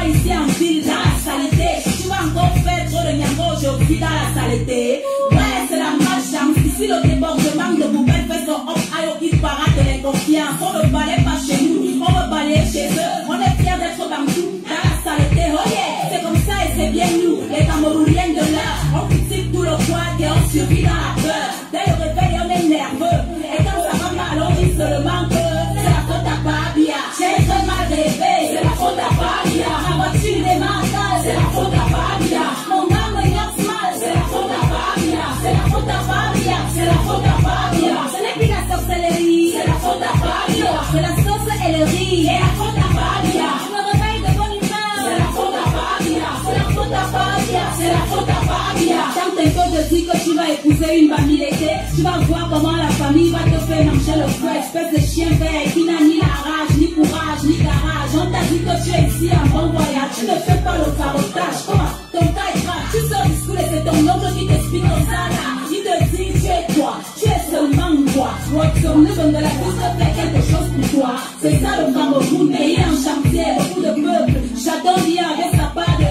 vois ici en ville, dans la saleté. Tu vas encore faire trop de niango aujourd'hui dans la saleté. Ouais, c'est la malchance. Ici, le débordement de poubelle fait son hop, aïe, il parade de l'inconfiance. On ne balaye pas chez nous, on veut balayer chez eux. On est fiers d'être partout dans la saleté. Oh yeah, c'est comme ça et c'est bien nous, les Camerounais de là. On critique tout le poids et on survit dans la peur. Dès le réveil, on est nerveux. Et quand ça va mal, on dit seulement que c'est la faute à Babia. J'ai très mal rêvé, c'est la faute à Babia. Ma voiture est mentale, c'est la faute à Babia. Mon âme est mal, c'est la faute à Babia. C'est la faute à Babia, c'est la faute à Babia. Ce n'est plus la sorcellerie, c'est la faute à Babia. C'est la sauce et le riz, c'est la faute à Babia. Je me réveille de bonne humeur, c'est la faute à Babia. C'est la faute à Babia, c'est la faute à Babia. Quand un peu te dit que tu vas épouser une mamilité, tu vas voir comment la famille va te faire manger le feu. Espèce de chien vert qui n'a ni la rage, ni courage, ni garage. On t'a dit que tu es ici en bon voyage, tu ne fais pas le carotage. Comment ton cas est grave, tu sors du school et c'est ton oncle qui t'explique comme ça là. Il te dit tu es quoi, tu es seulement quoi. Watson, le bon de la course fait quelque chose pour toi. C'est ça le Cameroun, pays en chantier, beaucoup de peuples. Chacun vient avec sa part de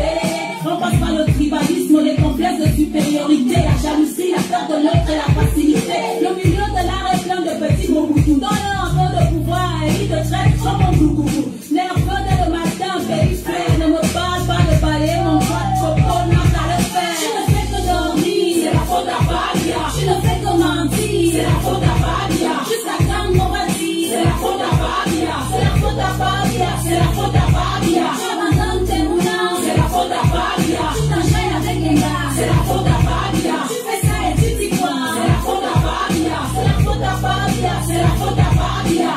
on passe par le tribalisme, les complexes de supériorité, la jalousie, la peur de l'autre et la facilité. Le milieu de l'art est plein de petits mots-boutous. Donne-leur un peu de pouvoir et il te traite comme un glougougou. Nerveux dès le matin, périphrère, ne me parle pas de balayer mon pote, coco, non, t'as le faire. Tu ne fais que dormir, c'est la faute à Babia. Tu ne fais que mentir, c'est la faute à Babia. Jusqu'à quand on va dire, c'est la faute à Babia. C'est la faute à Babia, c'est la faute à Babia. Tu abandonnes tes moulins, c'est la faute à Babia. Tu t'enchaînes avec les gars, c'est la faute à Babia. Tu fais ça et tu dis quoi, c'est la faute à Babia. C'est la faute à Babia, c'est la faute à Babia.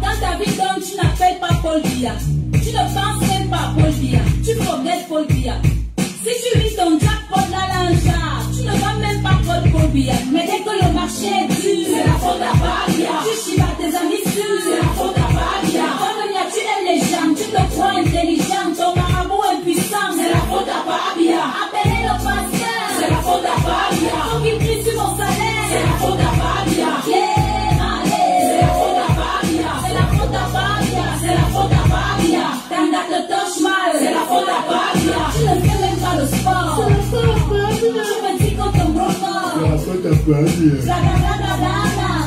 Dans ta vie donc tu n'appelles pas Paul Biya. Tu ne penses même pas à Paul Biya. Tu forgets Paul Biya. Si tu lis ton jackpot là l'anja, tu ne vas même pas prendre Paul Biya. Mais dès que le marché est dur, c'est la faute à Babia. Tu chivas tes amis sûrs, c'est la faute à Babia. Quand tu aimes les gens, tu te crois intelligent, ton marabout impuissant, c'est la faute à Babia. Appelez le pasteur, c'est la faute à Babia. Faut qu'il prie sur mon salaire, c'est la faute à Babia. Yeah, allez, c'est la faute à Babia. C'est la faute à Babia, c'est la faute à Babia. Quand date le touche mal, c'est la faute à Babia. Tu ne fais même pas le sport, c'est la faute à Babia. Tu me dis qu'on te broca, c'est la faute à Babia. Bla bla bla bla bla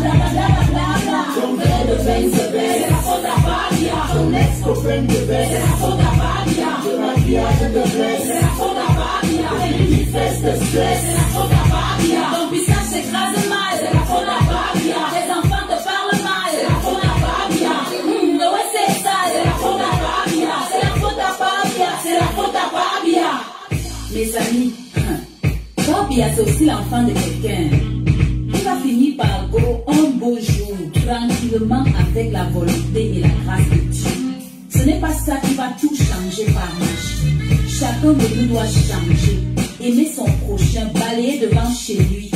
bla bla bla bla bla. Ton verre de vin se baisse, c'est la faute à Babia. Ton ex-copain de baisse, c'est la faute à Babia. Le maquillage de blesse, c'est la faute à Babia. Les manifestes de stress, c'est la faute à Babia. Ton visage s'écrase mal, c'est la faute à Babia. Les enfants te parlent mal, c'est la faute à Babia. Le ouais c'est ça, c'est la faute à Babia. C'est la faute à Babia, c'est la faute à Babia. Mes amis, Babia c'est aussi l'enfant de quelqu'un. Il va finir par go un beau jour, tranquillement avec la volonté et la grâce de Dieu. Ce n'est pas ça qui va tout changer par magie. Chacun de nous doit changer, aimer son prochain, balayer devant chez lui.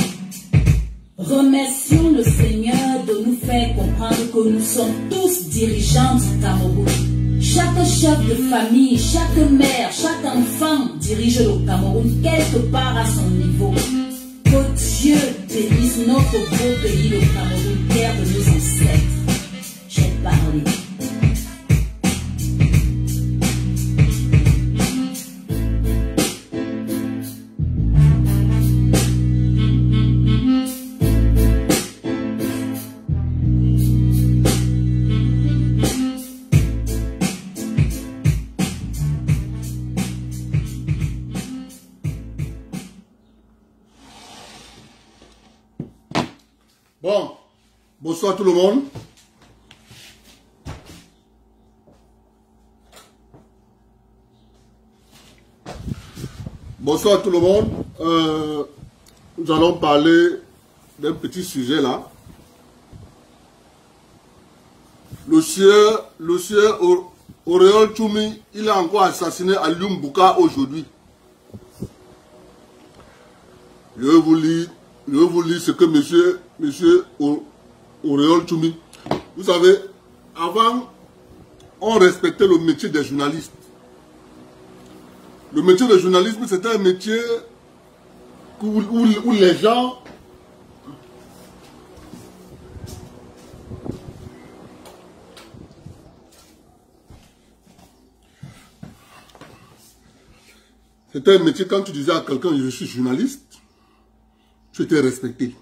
Remercions le Seigneur de nous faire comprendre que nous sommes tous dirigeants du Cameroun. Chaque chef de famille, chaque mère, chaque enfant dirige le Cameroun quelque part à son niveau. Que Dieu bénisse notre beau pays, le Cameroun, terre de nos ancêtres. J'ai parlé. Bon, bonsoir tout le monde. Bonsoir tout le monde. Nous allons parler d'un petit sujet là. Le sieur Auréole Tchoumi, il a encore assassiné Alioune Bouka aujourd'hui. Je vais vous lire ce que monsieur Auréole Tchoumi. Vous savez, avant, on respectait le métier des journalistes. Le métier de journalisme, c'était un métier où les gens... C'était un métier, quand tu disais à quelqu'un, je suis journaliste, tu étais respecté.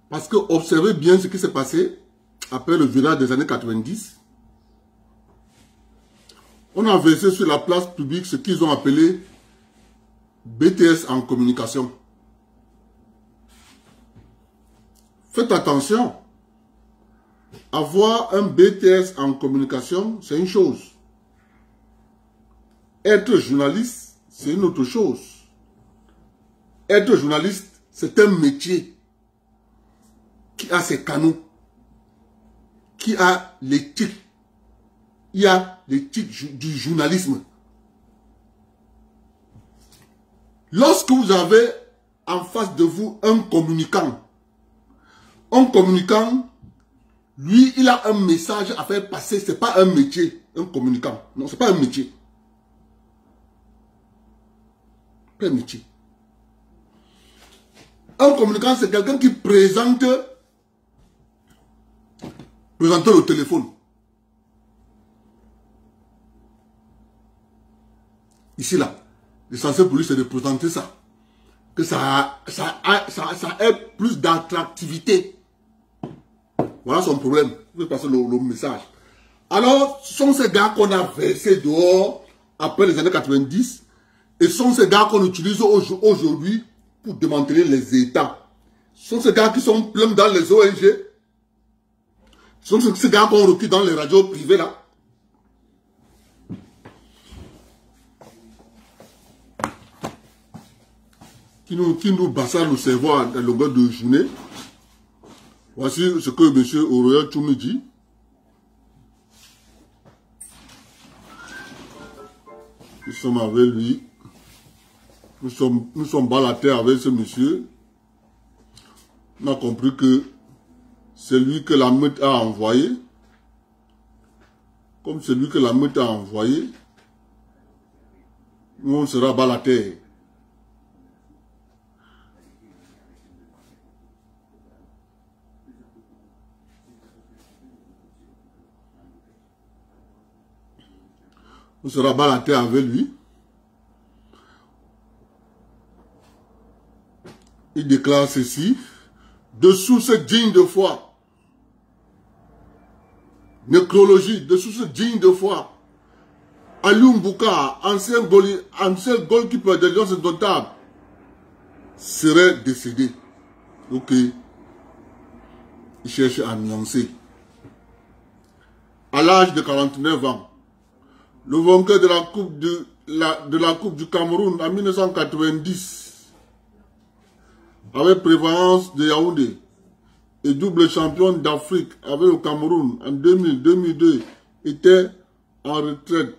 Parce que observez bien ce qui s'est passé après le virage des années 90. On a versé sur la place publique ce qu'ils ont appelé BTS en communication. Faites attention. Avoir un BTS en communication, c'est une chose. Être journaliste, c'est une autre chose. Être journaliste, c'est un métier qui a ses canaux, qui a l'éthique. Il y a l'éthique du journalisme. Lorsque vous avez en face de vous un communicant, lui, il a un message à faire passer. Ce n'est pas un métier, un communicant. Non, ce n'est pas un métier. Pas un métier. Un communicant, c'est quelqu'un qui présente le téléphone. Ici, là, l'essentiel pour lui, c'est de présenter ça. Que ça ait plus d'attractivité. Voilà son problème. Vous pouvez passer le message. Alors, ce sont ces gars qu'on a versés dehors après les années 90. Et ce sont ces gars qu'on utilise aujourd'hui pour démanteler les États. Ce sont ces gars qui sont pleins dans les ONG. Ce sont ces gars qu'on recrute dans les radios privées là. Qui nous bassarent le cerveau à la longueur de journée. Voici ce que M. Oroyal Choumi dit. Nous sommes avec lui. Nous sommes bas la terre avec ce monsieur. On a compris que c'est lui que la meute a envoyé. Comme c'est lui que la meute a envoyé, nous on sera bas la terre. On sera bas la terre avec lui. Il déclare ceci. De sources dignes de foi. Nécrologie, de sources dignes de foi. Alioune Bouka, ancien goalkeeper de Lions indomptables, serait décédé. Ok. Il cherche à nuancer. À l'âge de 49 ans, le vainqueur de la Coupe du Cameroun en 1990, avec prévalence de Yaoundé, et double champion d'Afrique avec le Cameroun en 2000-2002, était en retraite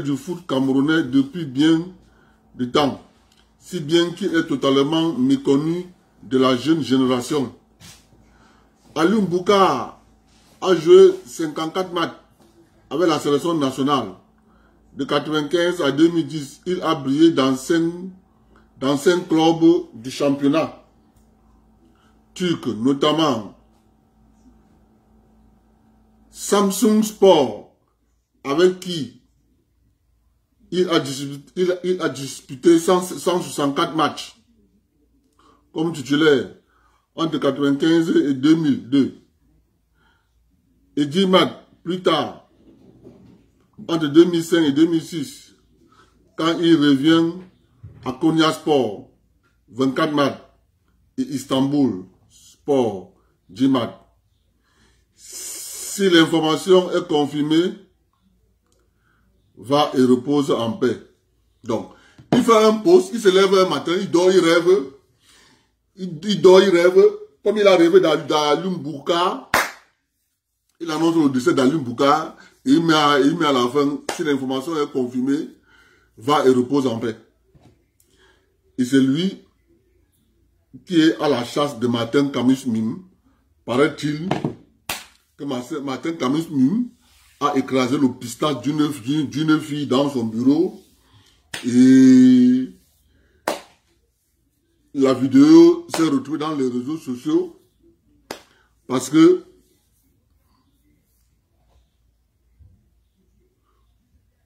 du foot camerounais depuis bien de temps, si bien qu'il est totalement méconnu de la jeune génération. Alioune Bouka a joué 54 matchs avec la sélection nationale. De 1995 à 2010, il a brillé dans 5 clubs du championnat turc, notamment Samsun Sport, avec qui il a disputé 164 matchs comme titulaire entre 1995 et 2002. Et 10 matchs plus tard, entre 2005 et 2006, quand il revient à Konya Sport, 24 matchs, et Istanbul Sport, 10 matchs. Si l'information est confirmée, va et repose en paix. Donc, il fait un post, il se lève un matin, il dort, il rêve. Il dort, il rêve. Comme il a rêvé d'Alioune Bouka, il annonce le décès d'Alioune Bouka. Il met à la fin, si l'information est confirmée, va et repose en paix. Et c'est lui qui est à la chasse de Martin Kamis Mim. Paraît-il que Martin Kamis Mim a écrasé le pistache d'une fille dans son bureau. Et la vidéo s'est retrouvée dans les réseaux sociaux parce que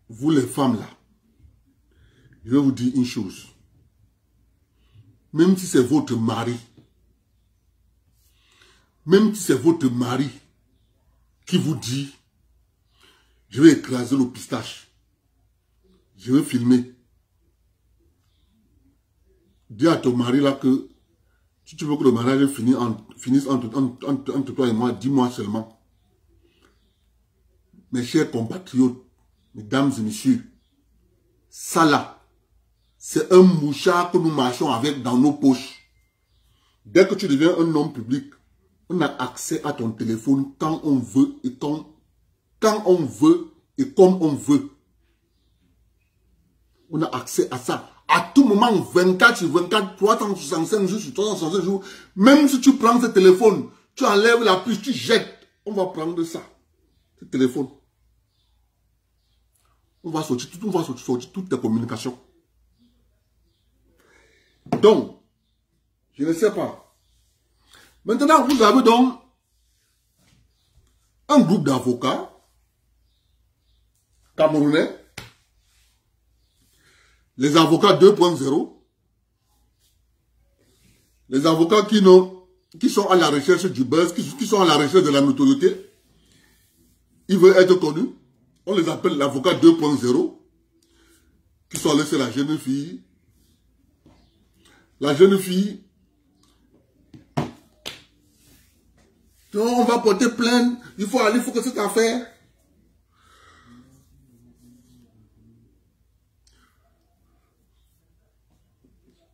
vous les femmes là, Je vais vous dire une chose. Même si c'est votre mari, qui vous dit, je vais écraser le pistache, je vais filmer. Dis à ton mari là que si tu veux que le mariage finisse entre toi et moi, dis-moi seulement. Mes chers compatriotes, mesdames et messieurs, ça là, c'est un mouchard que nous marchons avec dans nos poches. Dès que tu deviens un homme public, on a accès à ton téléphone quand on veut et quand on veut et comme on veut. On a accès à ça. À tout moment, 24 sur 24, 365 jours sur 365 jours. Même si tu prends ce téléphone, tu enlèves la puce, tu jettes. On va prendre ça. Ce téléphone. On va sortir toutes tes communications. Donc, je ne sais pas. Maintenant, vous avez donc un groupe d'avocats camerounais, les avocats 2.0, les avocats qui sont à la recherche du buzz, qui sont à la recherche de la notoriété. Ils veulent être connus. On les appelle l'avocat 2.0, qui sont laissés la jeune fille. La jeune fille, on va porter plainte, il faut que cette affaire.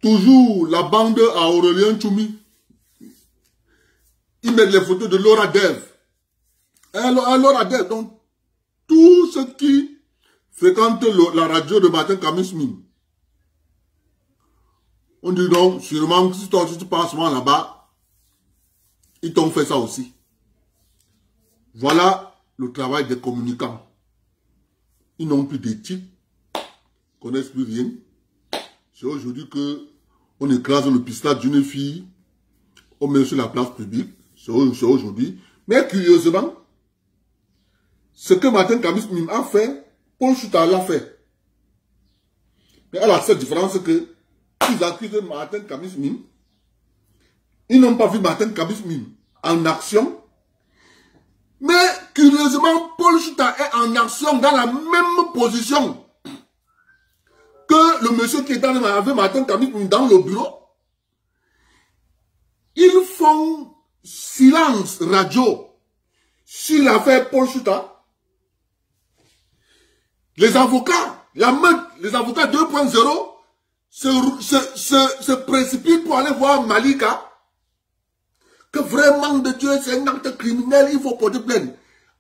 Toujours la bande à Aurélien Tchoumi. Ils mettent les photos de Laura Dev. Laura Dev, donc, tous ceux qui fréquentent la radio de Martin Kamis Mim. On dit donc, sûrement que si tu passes là-bas, ils t'ont fait ça aussi. Voilà le travail des communicants. Ils n'ont plus d'éthique, ils ne connaissent plus rien. C'est aujourd'hui qu'on écrase le pistache d'une fille, on met sur la place publique, c'est aujourd'hui. Mais curieusement, ce que Martin Kamis Mim a fait, Paul Chouta l'a fait. Mais à la seule différence que ils accusent Martin Kamis Mim, ils n'ont pas vu Martin Kamis Mim en action. Mais curieusement, Paul Chouta est en action dans la même position que le monsieur qui est avec Martin Kamis Mim dans le bureau. Ils font silence radio sur l'affaire Paul Chouta. Les avocats, la meute, les avocats 2.0 se précipitent pour aller voir Malika. Que vraiment de Dieu, c'est un acte criminel, il faut porter plainte.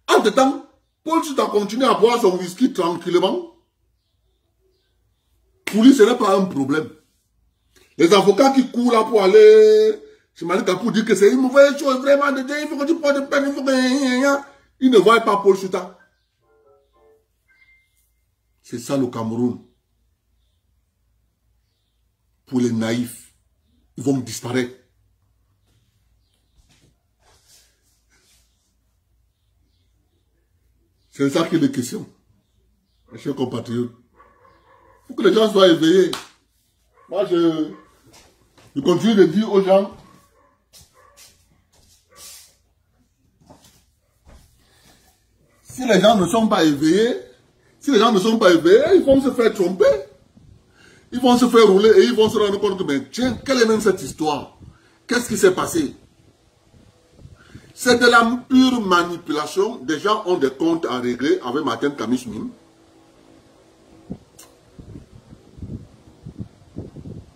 Entre-temps, Paul Chouta continue à boire son whisky tranquillement. Pour lui, ce n'est pas un problème. Les avocats qui courent là pour aller chez Malika pour dire que c'est une mauvaise chose, vraiment de Dieu, il faut que tu portes plainte, il faut que... Ils ne voient pas Paul Chouta. C'est ça le Cameroun. Pour les naïfs, ils vont disparaître. C'est ça qui est la question, mes chers compatriotes. Il faut que les gens soient éveillés. Moi, je continue de dire aux gens, si les gens ne sont pas éveillés, ils vont se faire tromper. Ils vont se faire rouler et ils vont se rendre compte que, mais tiens, quelle est même cette histoire? Qu'est-ce qui s'est passé? C'est de la pure manipulation. Des gens ont des comptes à régler avec Martin Kamis Mim.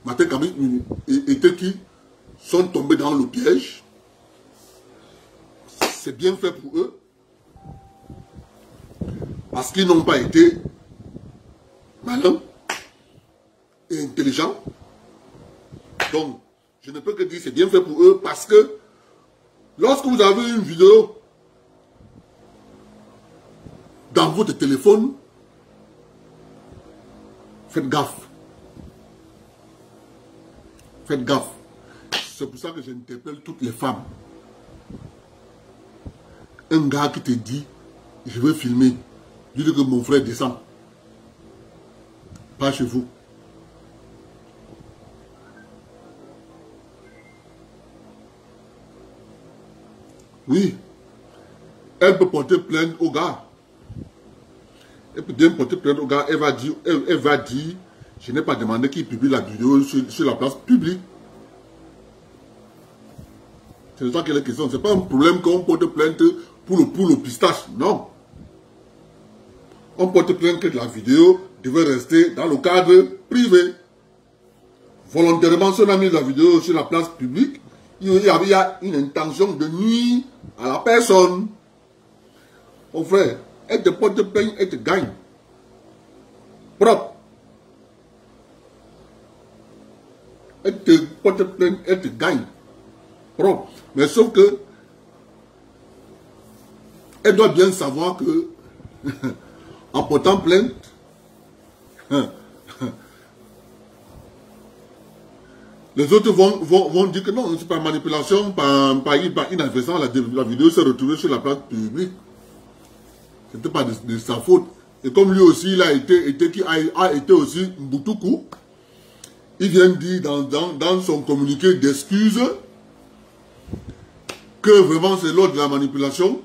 Martin Kamis Mim et qui sont tombés dans le piège. C'est bien fait pour eux. Parce qu'ils n'ont pas été malins et intelligents. Donc, je ne peux que dire c'est bien fait pour eux parce que lorsque vous avez une vidéo dans votre téléphone, faites gaffe. Faites gaffe. C'est pour ça que j'interpelle toutes les femmes. Un gars qui te dit, je veux filmer, dis-lui que mon frère descend. Pas chez vous. Oui. Elle peut porter plainte au gars. Elle peut bien porter plainte au gars. Elle va dire, je n'ai pas demandé qu'il publie la vidéo sur la place publique. C'est ça qu'elle est question. Ce n'est pas un problème qu'on porte plainte pour le pistache. Non. On porte plainte que la vidéo devait rester dans le cadre privé. Volontairement, si on a mis la vidéo sur la place publique, il y a une intention de nuire à la personne. Mon frère, elle te porte plainte, elle te gagne. Propre. Elle te porte plainte, elle te gagne. Propre. Mais sauf que, elle doit bien savoir que, en portant plainte, les autres vont dire que non, c'est pas manipulation, par inadvertance, la vidéo s'est retrouvée sur la place publique. Ce n'était pas de sa faute. Et comme lui aussi, il a été aussi Mboutougou, il vient dire dans son communiqué d'excuses que vraiment c'est l'ordre de la manipulation,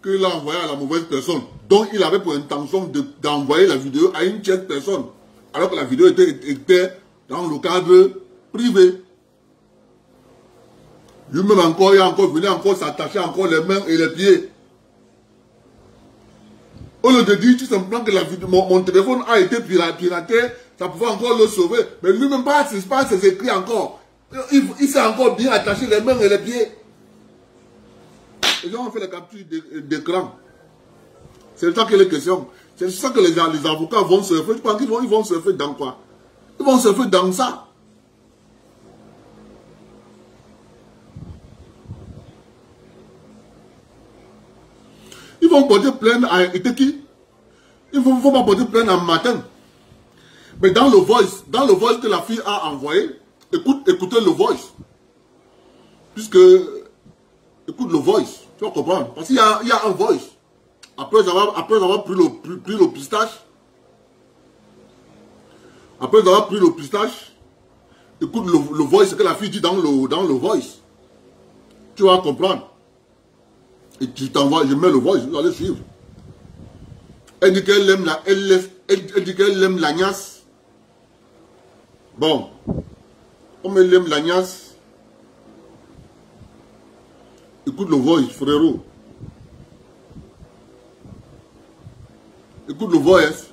qu'il a envoyé à la mauvaise personne. Donc il avait pour intention d'envoyer la vidéo à une tierce personne, alors que la vidéo était dans le cadre privé. Lui-même encore, il venait encore s'attacher encore les mains et les pieds. Au lieu de dire tout simplement que la vidéo, mon téléphone a été piraté, ça pouvait encore le sauver. Mais lui-même pas ses écrits encore. Il s'est encore bien attaché les mains et les pieds. Les gens ont fait la capture d'écran. C'est ça que les questions. C'est ça que les avocats vont surfer. Je pense qu'ils vont surfer dans quoi? Ils vont surfer dans ça. Ils vont porter plainte à qui? Ils ne vont pas porter plainte en matin. Mais dans le voice que la fille a envoyé, écoutez le voice. Puisque, écoute le voice, tu vas comprendre. Parce qu'il y a un voice. Après avoir pris le pistache, écoute le voice que la fille dit dans le voice. Tu vas comprendre. Et tu t'envoies, je mets le voice, vous allez suivre. Elle dit qu'elle aime la gnasse. Bon. Comme elle aime la gnasse, écoute le voice, frérot. Écoute le voice.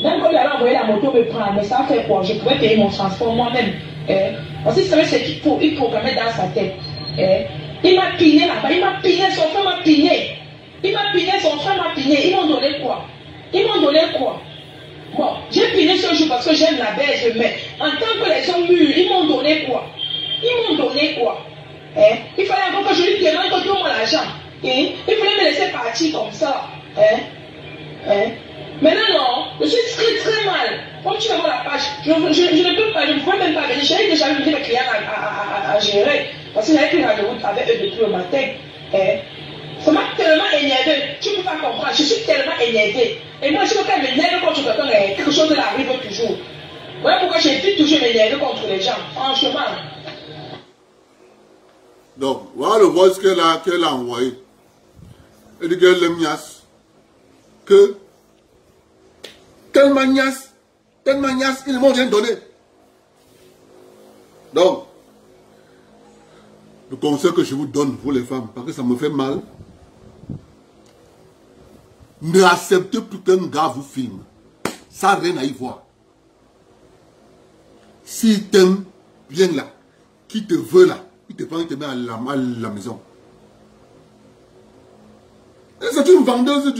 Même quand il allait envoyer la moto me prendre, mais ça fait quoi? Je pouvais payer mon transport moi-même. Parce que c'est ce qu'il programmait dans sa tête. Il m'a piné là-bas, il m'a piné, son frère m'a piné. Il m'a piné, son frère m'a piné. Ils m'ont donné quoi? Bon, j'ai piné ce jour parce que j'aime la baisse, mais en tant que les hommes mûrs, ils m'ont donné quoi? Il fallait encore que je lui demande que tout mon argent. Il fallait me laisser partir comme ça. Maintenant, non, je suis très très mal. Comme tu vois la page, je ne peux pas, je ne pouvais même pas venir. J'avais déjà eu mes clients à gérer. Parce que j'avais pris la route avec eux depuis le matin. Ça m'a tellement énervé. Tu ne peux pas comprendre. Je suis tellement énervé. Et moi, je veux qu'elle m'énerve contre quelqu'un, quelque chose arrive toujours. Voilà pourquoi j'évite toujours m'énerver contre les gens. Franchement. Donc, voilà le voice qu'elle a envoyé. Elle dit qu'elle aime Nias. Que tellement Nias, ils ne m'ont rien donné. Donc, le conseil que je vous donne, vous les femmes, parce que ça me fait mal, ne acceptez plus qu'un gars vous filme. Ça n'a rien à y voir. S'il t'aime bien là, qui te veut là, il te prend, il te met à la maison. C'est une vendeuse,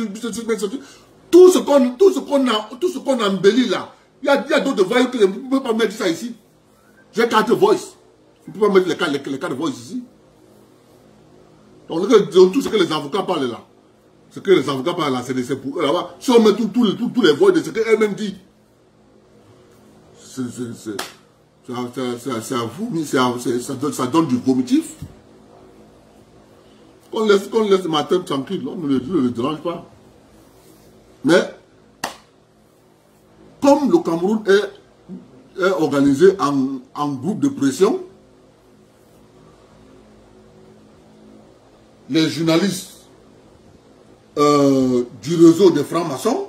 tout ce qu'on embellit là, il y a d'autres voix que je ne peux pas mettre ça ici. J'ai 4 voices. Je ne peux pas mettre les 4 voices ici. Donc tout ce que les avocats parlent là, ce que les avocats parlent là, c'est pour eux là-bas. Si on met tous les voix de ce qu'elle-même dit, c'est à vous, mais ça donne du vomitif. Qu'on laisse le matin tranquille, on ne le dérange pas. Mais, comme le Cameroun est organisé en groupe de pression, les journalistes du réseau des francs-maçons,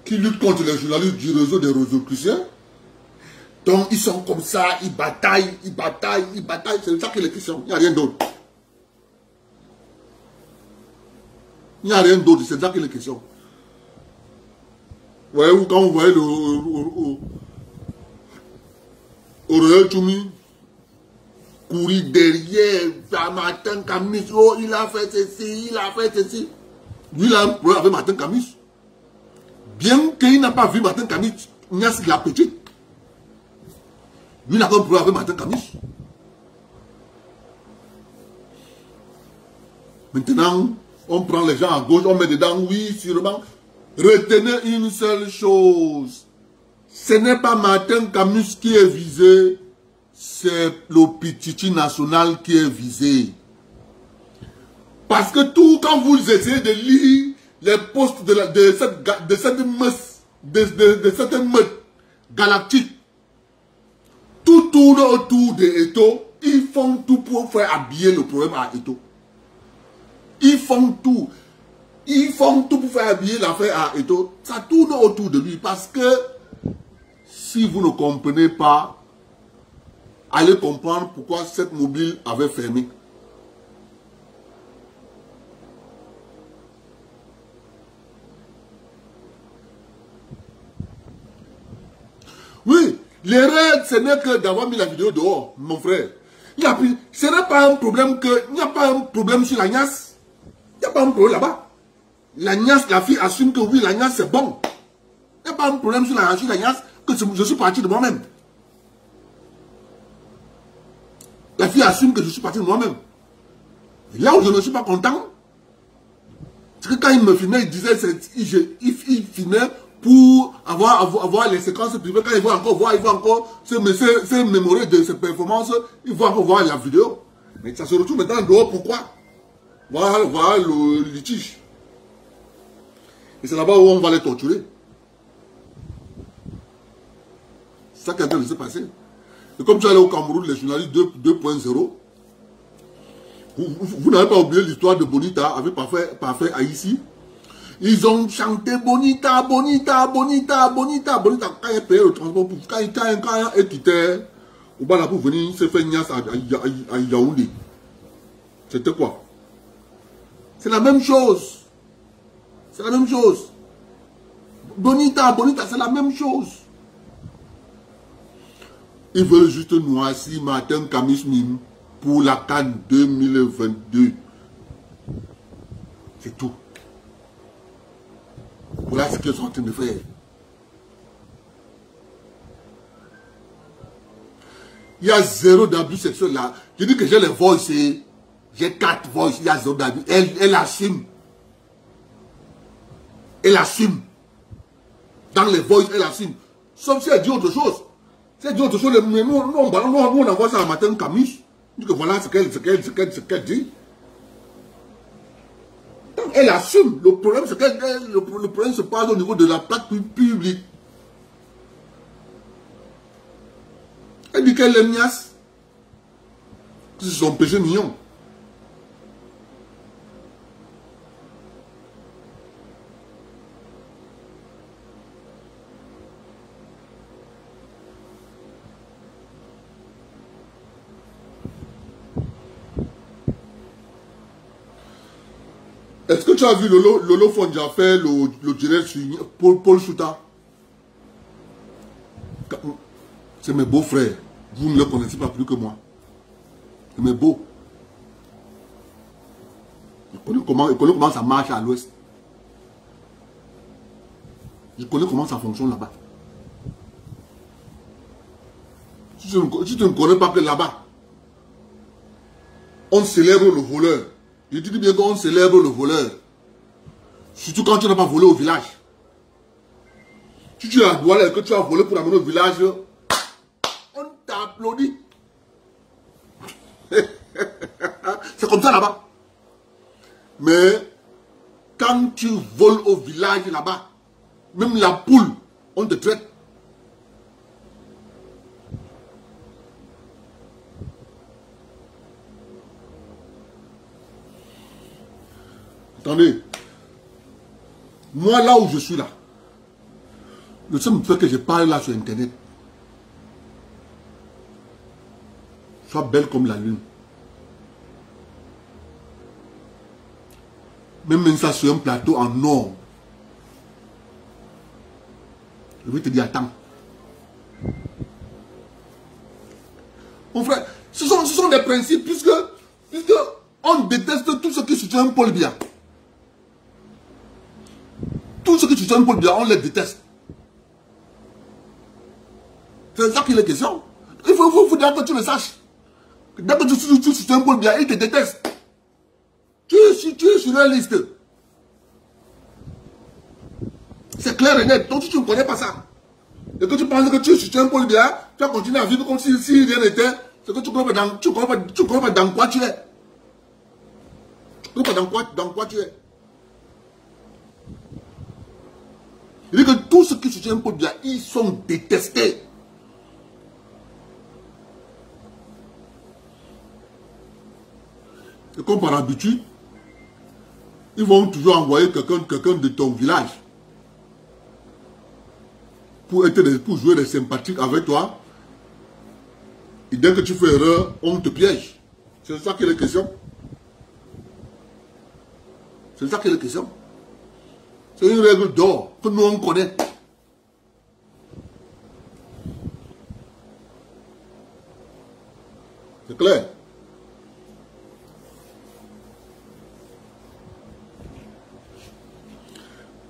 qui luttent contre les journalistes du réseau des Rosicruciens. Donc ils sont comme ça, ils bataillent, c'est de ça qu'il est question. Il n'y a rien d'autre. Il n'y a rien d'autre, c'est de ça qu'il est question. Voyez-vous, quand vous voyez Aurélien Tchoumi courir derrière, Martin Camus, oh, il a fait ceci, il a fait ceci. Lui, il a un problème avec Martin Camus. Bien qu'il n'a pas vu Martin Camus, Nias la petite. Lui, il n'a pas un problème avec Martin Camus. Maintenant, on prend les gens à gauche, on met dedans, oui, sûrement. Retenez une seule chose. Ce n'est pas Martin Camus qui est visé, c'est le Pichichi national qui est visé. Parce que tout, quand vous essayez de lire les postes de cette meute galactique, tout tourne autour de Eto. Ils font tout pour faire habiller le problème à Eto. Ils font tout. Ils font tout pour faire habiller l'affaire à Eto. Ça tourne autour de lui parce que si vous ne comprenez pas, allez comprendre pourquoi cette mobile avait fermé. Oui, l'erreur, ce n'est que d'avoir mis la vidéo dehors, mon frère. Ce n'est pas un problème que... Il n'y a pas un problème sur la Nias. Il n'y a pas un problème là-bas. La Nias, la fille assume que oui, la Nias c'est bon. Il n'y a pas un problème sur la Nias que je suis parti de moi-même. La fille assume que je suis parti de moi-même. Là où je ne suis pas content, c'est que quand il me filmait, il disait, il filmait pour avoir les séquences privées. Quand il va encore se mémorer de ses performances, il va encore voir la vidéo. Mais ça se retrouve maintenant dehors, pourquoi? Voilà le litige. Et c'est là-bas où on va les torturer. C'est ça qui est en train de se passer. Et comme tu allais au Cameroun, les journalistes 2.0, vous n'avez pas oublié l'histoire de Bonita avec Parfait Haïti. Ils ont chanté Bonita, Bonita, Bonita, Bonita, Bonita. Quand il payait le transport, quand il quittait au bas pour venir se faire Nias à Yaoundé. C'était quoi? C'est la même chose. C'est la même chose. Bonita, Bonita, c'est la même chose. Ils veulent juste noircir Martin Camus Mim pour la CAN 2022. C'est tout. Voilà ce qu'ils sont en train de faire. Il y a zéro d'abus sexuel là. Je dis que j'ai les voices, j'ai 4 voices, il y a zéro d'abus. Elle assume. Elle assume. Dans les voices, elle assume. Sauf si elle dit autre chose. Si elle dit autre chose, nous on envoie ça à Martin Camus. On dit que voilà ce qu'elle dit. Donc elle assume. Le problème, c'est que le problème se passe au niveau de la plaque publique. Elle dit qu'elle aime Nias. C'est son péché mignon. Est-ce que tu as vu Lolo Fondia faire le direct sur Paul Chouta? C'est mes beaux-frères. Vous ne le connaissez pas plus que moi. C'est mes beaux. Je connais comment ça marche à l'ouest. Je connais comment ça fonctionne là-bas. Si tu ne connais pas que là-bas, on célèbre le voleur. Je dis bien qu'on célèbre le voleur. Surtout quand tu n'as pas volé au village. Si tu as douane et que tu as volé pour amener au village, on t'applaudit. C'est comme ça là-bas. Mais quand tu voles au village là-bas, même la poule, on te traite. Attendez. Moi, là où je suis là, le seul fait que je parle là sur Internet, soit belle comme la lune. Même ça sur un plateau en or. Je vais te dire, attends. Mon frère, ce sont des principes, puisque on déteste tout ce qui soutient Paul Biya. Tout ce qui soutient Paul Biya, on les déteste. C'est ça qu'il est question. Il faut dire que tu le saches. Dès que tu soutiens Paul Biya, il te déteste. Tu es sur la liste. C'est clair et net. Donc tu ne connais pas ça. Et que tu penses que tu soutiens Paul Biya, tu vas continuer à vivre comme si rien n'était. C'est que tu ne connais pas dans quoi tu es. Tu ne connais pas dans quoi tu es. Il dit que tous ceux qui soutiennent Paul Biya, ils sont détestés. Et comme par habitude, ils vont toujours envoyer quelqu'un de ton village pour jouer des sympathiques avec toi. Et dès que tu fais erreur, on te piège. C'est ça qu'il est question. C'est ça qu'il est question. C'est une règle d'or que nous on connaît. C'est clair.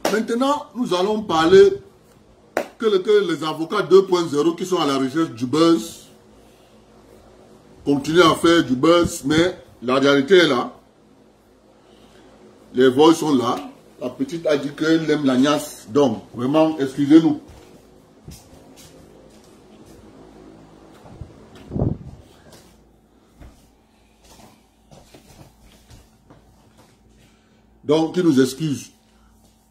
Maintenant, nous allons parler que les avocats 2.0 qui sont à la recherche du buzz continuent à faire du buzz, mais la réalité est là. Les voix sont là. La petite a dit qu'elle aime la gnasse. Donc, vraiment, excusez-nous. Donc, qui nous excuse.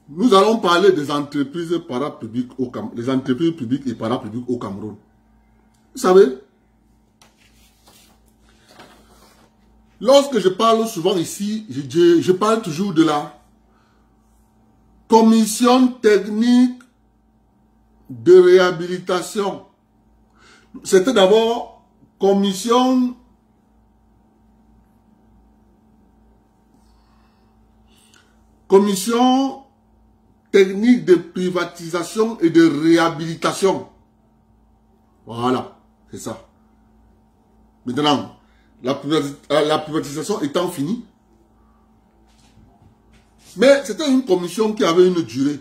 Nous allons parler des entreprises parapubliques au Cameroun, les entreprises publiques et parapubliques au Cameroun. Vous savez, lorsque je parle souvent ici, je parle toujours de la commission technique de réhabilitation. C'était d'abord commission technique de privatisation et de réhabilitation. Voilà, c'est ça. Maintenant, la privatisation étant finie, mais c'était une commission qui avait une durée.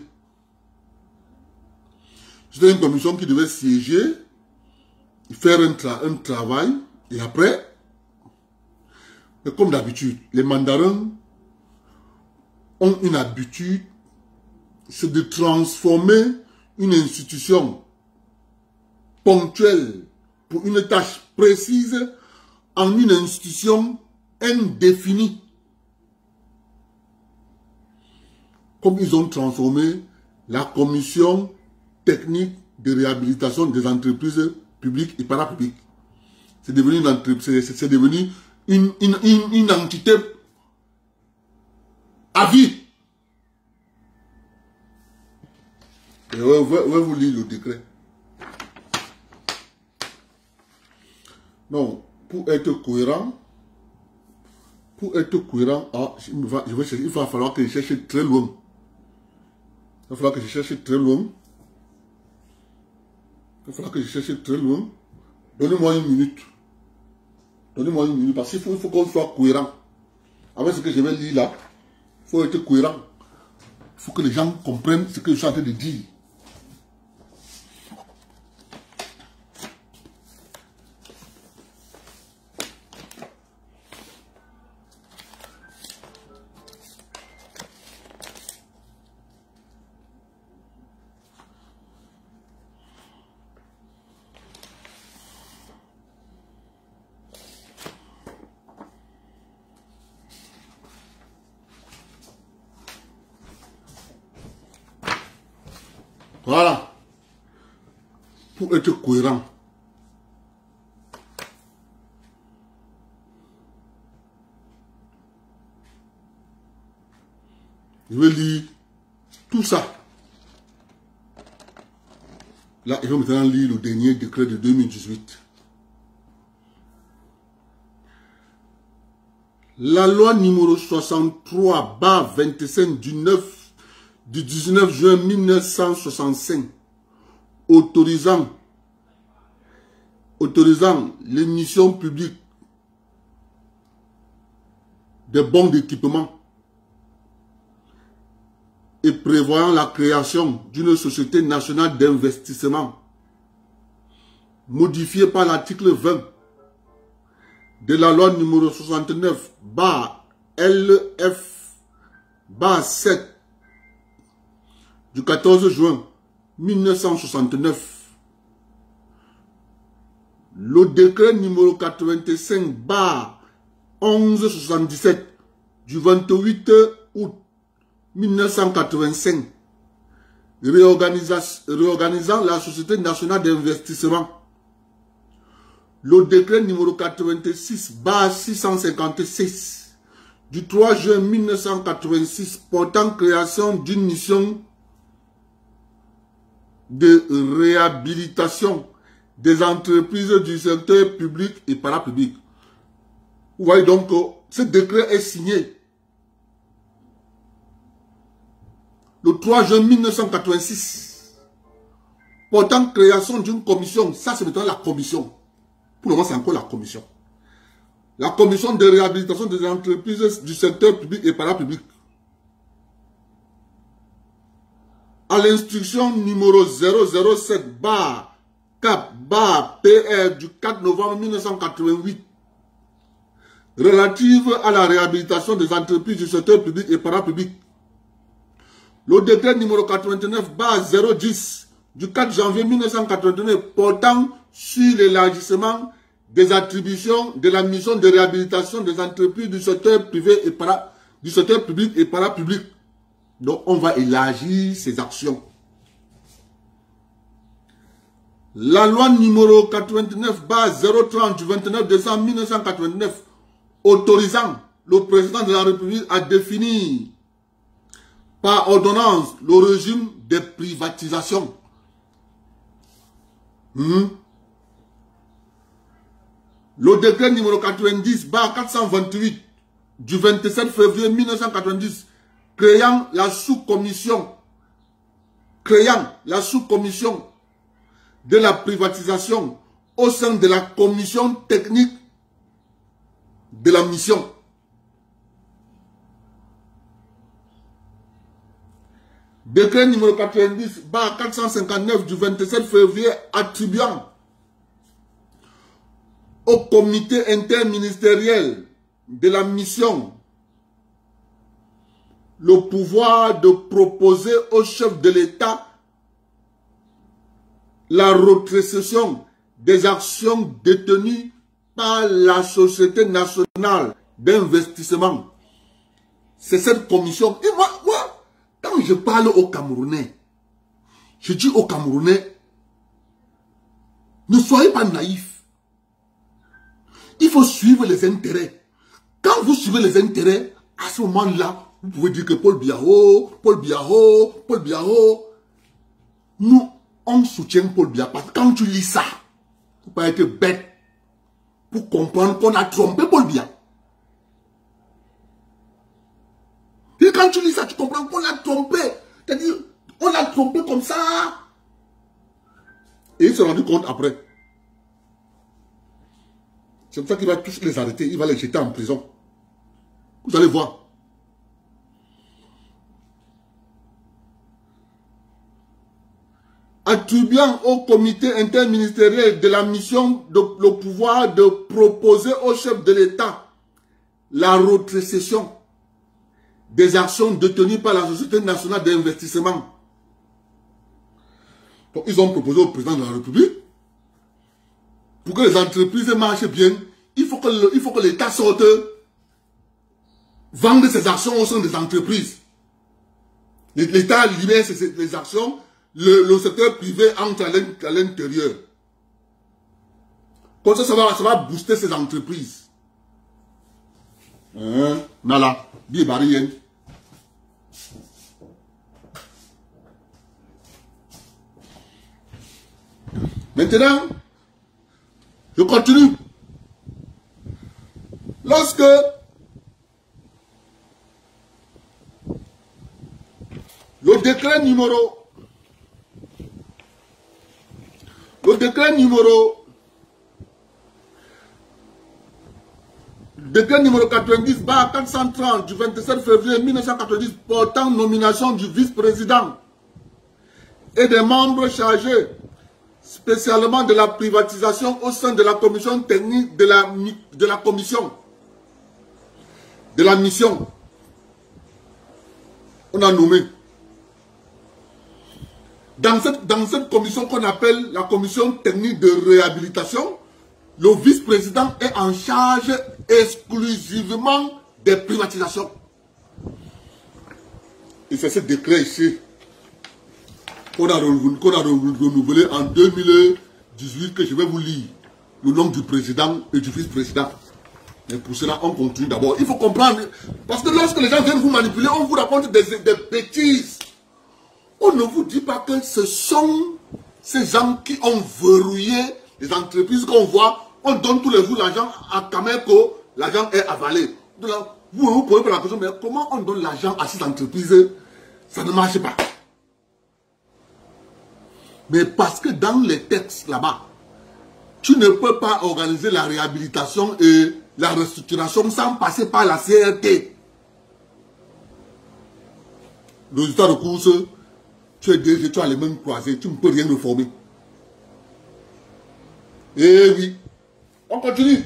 C'était une commission qui devait siéger, faire un travail, et après, comme d'habitude, les mandarins ont une habitude, c'est de transformer une institution ponctuelle pour une tâche précise en une institution indéfinie. Comme ils ont transformé la commission technique de réhabilitation des entreprises publiques et parapubliques. C'est devenu une entreprise, c'est devenu une entité à vie. Et on va vous lire le décret. Non, pour être cohérent, il va falloir que je cherche très loin. Il va falloir que je cherche très loin. Donnez-moi une minute. Parce qu'il faut qu'on soit cohérent. Avec ce que je vais lire là, il faut être cohérent. Il faut que les gens comprennent ce que je suis en train de dire. Voilà. Pour être cohérent. Je vais lire tout ça. Là, il faut maintenant lire le dernier décret de 2018. La loi numéro 63/25 du 19 juin 1965 autorisant l'émission publique des bons d'équipement et prévoyant la création d'une société nationale d'investissement modifiée par l'article 20 de la loi numéro 69/LF/7 du 14 juin 1969. Le décret numéro 85/1177 du 28 août 1985 réorganisant la Société nationale d'investissement. Le décret numéro 86/656 du 3 juin 1986 portant création d'une mission de réhabilitation des entreprises du secteur public et parapublic. Vous voyez donc que ce décret est signé le 3 juin 1986 portant création d'une commission. Ça, c'est maintenant la commission. Pour le moment, c'est encore la commission. La commission de réhabilitation des entreprises du secteur public et parapublic. À l'instruction numéro 007/Cap/PR du 4 novembre 1988 relative à la réhabilitation des entreprises du secteur public et parapublic. Le décret numéro 89/010 du 4 janvier 1989 portant sur l'élargissement des attributions de la mission de réhabilitation des entreprises du secteur privé et du secteur public et parapublic. Donc, on va élargir ces actions. La loi numéro 89/030 du 29 décembre 1989 autorisant le président de la République à définir par ordonnance le régime des privatisations. Le décret numéro 90/428 du 27 février 1990 créant la sous-commission de la privatisation au sein de la commission technique de la mission. Décret numéro 90/459 du 27 février attribuant au comité interministériel de la mission le pouvoir de proposer au chef de l'État la rétrocession des actions détenues par la Société nationale d'investissement. C'est cette commission. Et moi, quand je parle aux Camerounais, je dis aux Camerounais, ne soyez pas naïfs. Il faut suivre les intérêts. Quand vous suivez les intérêts, à ce moment-là, vous pouvez dire que Paul Biao, nous, on soutient Paul Biya. Parce que quand tu lis ça, il ne faut pas être bête pour comprendre qu'on a trompé Paul Biya. Et quand tu lis ça, tu comprends qu'on a trompé. C'est-à-dire, on l'a trompé comme ça. Et il s'est rendu compte après. C'est pour ça qu'il va tous les arrêter. Il va les jeter en prison. Vous allez voir. Attribuant au comité interministériel de la mission le pouvoir de proposer au chef de l'État la rétrocession des actions détenues par la Société nationale d'investissement. Donc, ils ont proposé au président de la République, pour que les entreprises marchent bien, il faut que l'État sorte vendre ses actions au sein des entreprises. L'État libère les actions, le secteur privé entre à l'intérieur. Comme ça, ça va booster ces entreprises. Nala, bien barrière. Maintenant, je continue. Lorsque le décret numéro 90/430 du 27 février 1990 portant nomination du vice-président et des membres chargés spécialement de la privatisation au sein de la commission technique de la mission. On a nommé. Dans cette commission qu'on appelle la commission technique de réhabilitation, le vice-président est en charge exclusivement des privatisations. Et c'est ce décret ici qu'on a renouvelé en 2018 que je vais vous lire le nom du président et du vice-président. Mais pour cela, on continue d'abord. Il faut comprendre, parce que lorsque les gens viennent vous manipuler, on vous raconte des bêtises. On ne vous dit pas que ce sont ces gens qui ont verrouillé les entreprises qu'on voit. On donne tous les jours l'argent à Cameco, l'argent est avalé. Donc, vous pouvez poser la question, mais comment on donne l'argent à ces entreprises? Ça ne marche pas. Mais parce que dans les textes là-bas, tu ne peux pas organiser la réhabilitation et la restructuration sans passer par la CRT. Le résultat de course, tu es DG, tu as les mains croisées, tu ne peux rien reformer. Eh oui, on continue.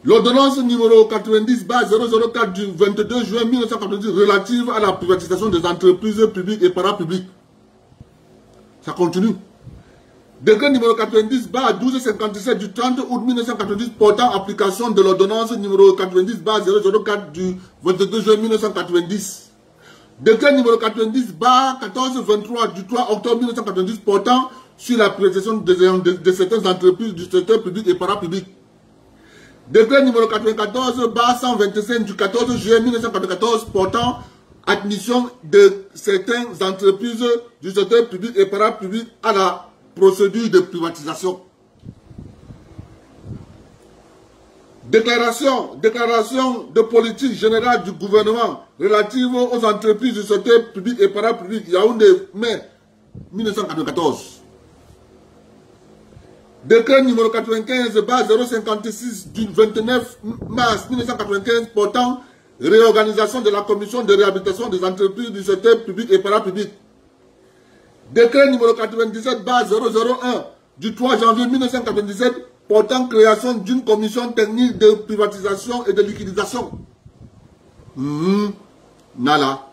L'ordonnance numéro 90/004 du 22 juin 1990 relative à la privatisation des entreprises publiques et parapubliques. Ça continue. Décret numéro 90/1257 du 30 août 1990 portant application de l'ordonnance numéro 90/004 du 22 juin 1990. Décret numéro 90/1423 du 3 octobre 1990 portant sur la privatisation de certaines entreprises du secteur public et parapublic. Décret numéro 94/125 du 14 juillet 1994 portant admission de certaines entreprises du secteur public et parapublic à la procédure de privatisation. Déclaration de politique générale du gouvernement relative aux entreprises du secteur public et parapublic, Yaoundé, mai 1994. Décret numéro 95/056 du 29 mars 1995 portant réorganisation de la commission de réhabilitation des entreprises du secteur public et parapublic. Décret numéro 97/001 du 3 janvier 1997 portant création d'une commission technique de privatisation et de liquidation. Nala.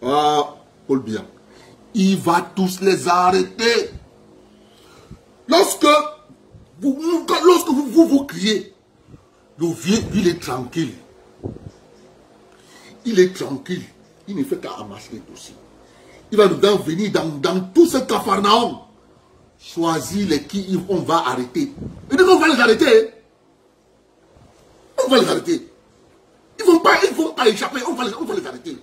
Ah, Paul Biya. Il va tous les arrêter. Lorsque vous criez, le vieux, il est tranquille. Il est tranquille. Il ne fait qu'à amasser les dossiers. Il va venir dans tout ce capharnaüm. Choisir les qui on va arrêter. Et donc on va les arrêter. On va les arrêter. Ils ne vont pas échapper. On va les arrêter.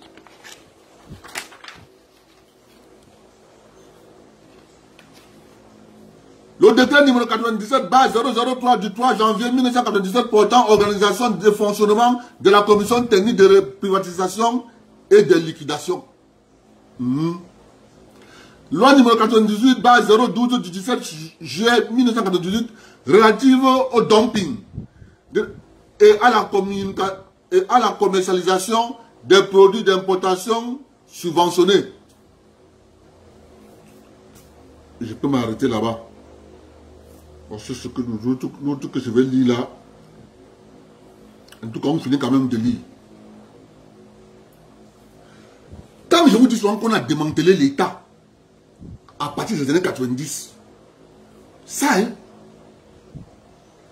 Le décret numéro 97/003 du 3 janvier 1997 portant organisation de fonctionnement de la commission technique de privatisation et de liquidation. Loi numéro 98/012 du 17 juillet 1998 relative au dumping et à la commercialisation des produits d'importation subventionnés. Je peux m'arrêter là-bas. Parce que ce que l'autre que je vais lire là, en tout cas, on finit quand même de lire. Quand je vous dis souvent qu'on a démantelé l'État à partir des années 90, ça, hein,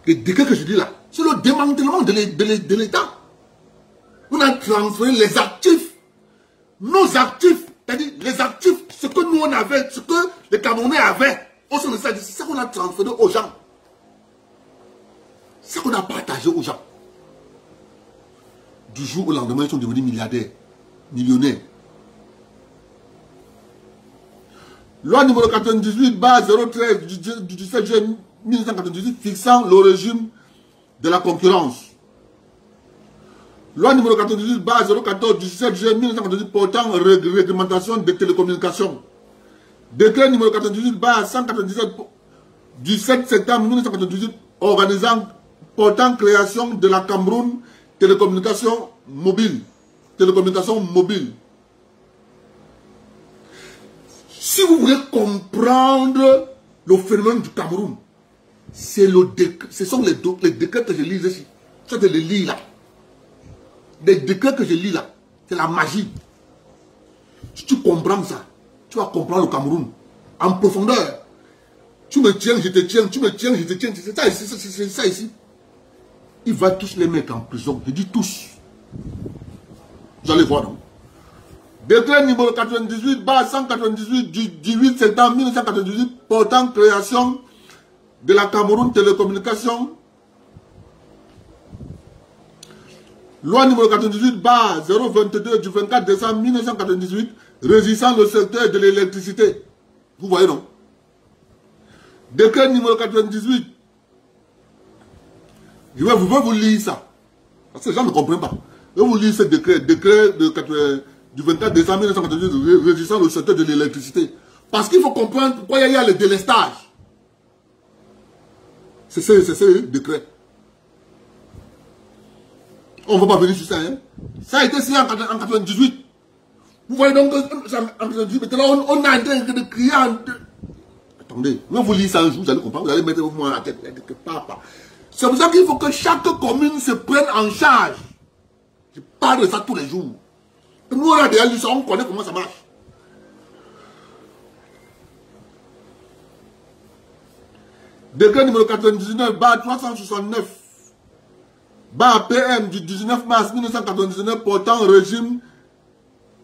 le décret que je dis là, c'est le démantèlement de l'État. On a transféré les actifs, nos actifs, c'est-à-dire les actifs, ce que nous on avait, ce que les Camerounais avaient. C'est ça qu'on a transféré aux gens. C'est ça qu'on a partagé aux gens. Du jour au lendemain, ils sont devenus milliardaires, millionnaires. Loi numéro 98/013 du 17 juillet 1998 fixant le régime de la concurrence. Loi numéro 98/014 du 17 juillet 1998 portant réglementation des télécommunications. Décret numéro 98/197 du 7 septembre 1998 organisant portant création de la Cameroun télécommunication mobile. Si vous voulez comprendre le phénomène du Cameroun, ce sont les décrets que je lis ici. Je te les lis là. Les décrets que je lis là, c'est la magie. Si tu comprends ça, tu vas comprendre le Cameroun en profondeur. Tu me tiens, je te tiens, tu me tiens, je te tiens. C'est ça ici. Il va tous les mettre en prison. Je dis tous. Vous allez voir, non? Décret numéro 98/198 du 8 septembre 1998 portant création de la Cameroun télécommunication. Loi numéro 98/022 du 24 décembre 1998 régissant le secteur de l'électricité. Vous voyez, non? Décret numéro 98. Je vais vous lire ça. Parce que les gens ne comprennent pas. Je vais vous lire ce décret. Décret du 24 décembre 1998 régissant le secteur de l'électricité. Parce qu'il faut comprendre pourquoi il y a le délestage. C'est ce décret. On ne va pas venir sur ça. Hein? Ça a été signé en 1998. Vous voyez donc en 1998, maintenant on a en train de crier. Attendez, quand vous lisez ça un jour, vous allez comprendre, vous allez mettre vous à la tête. C'est pour ça qu'il faut que chaque commune se prenne en charge. Je parle de ça tous les jours. Nous, on a déjà lu ça, on connaît comment ça marche. Décret numéro 99/369 PM du 19 mars 1999 portant régime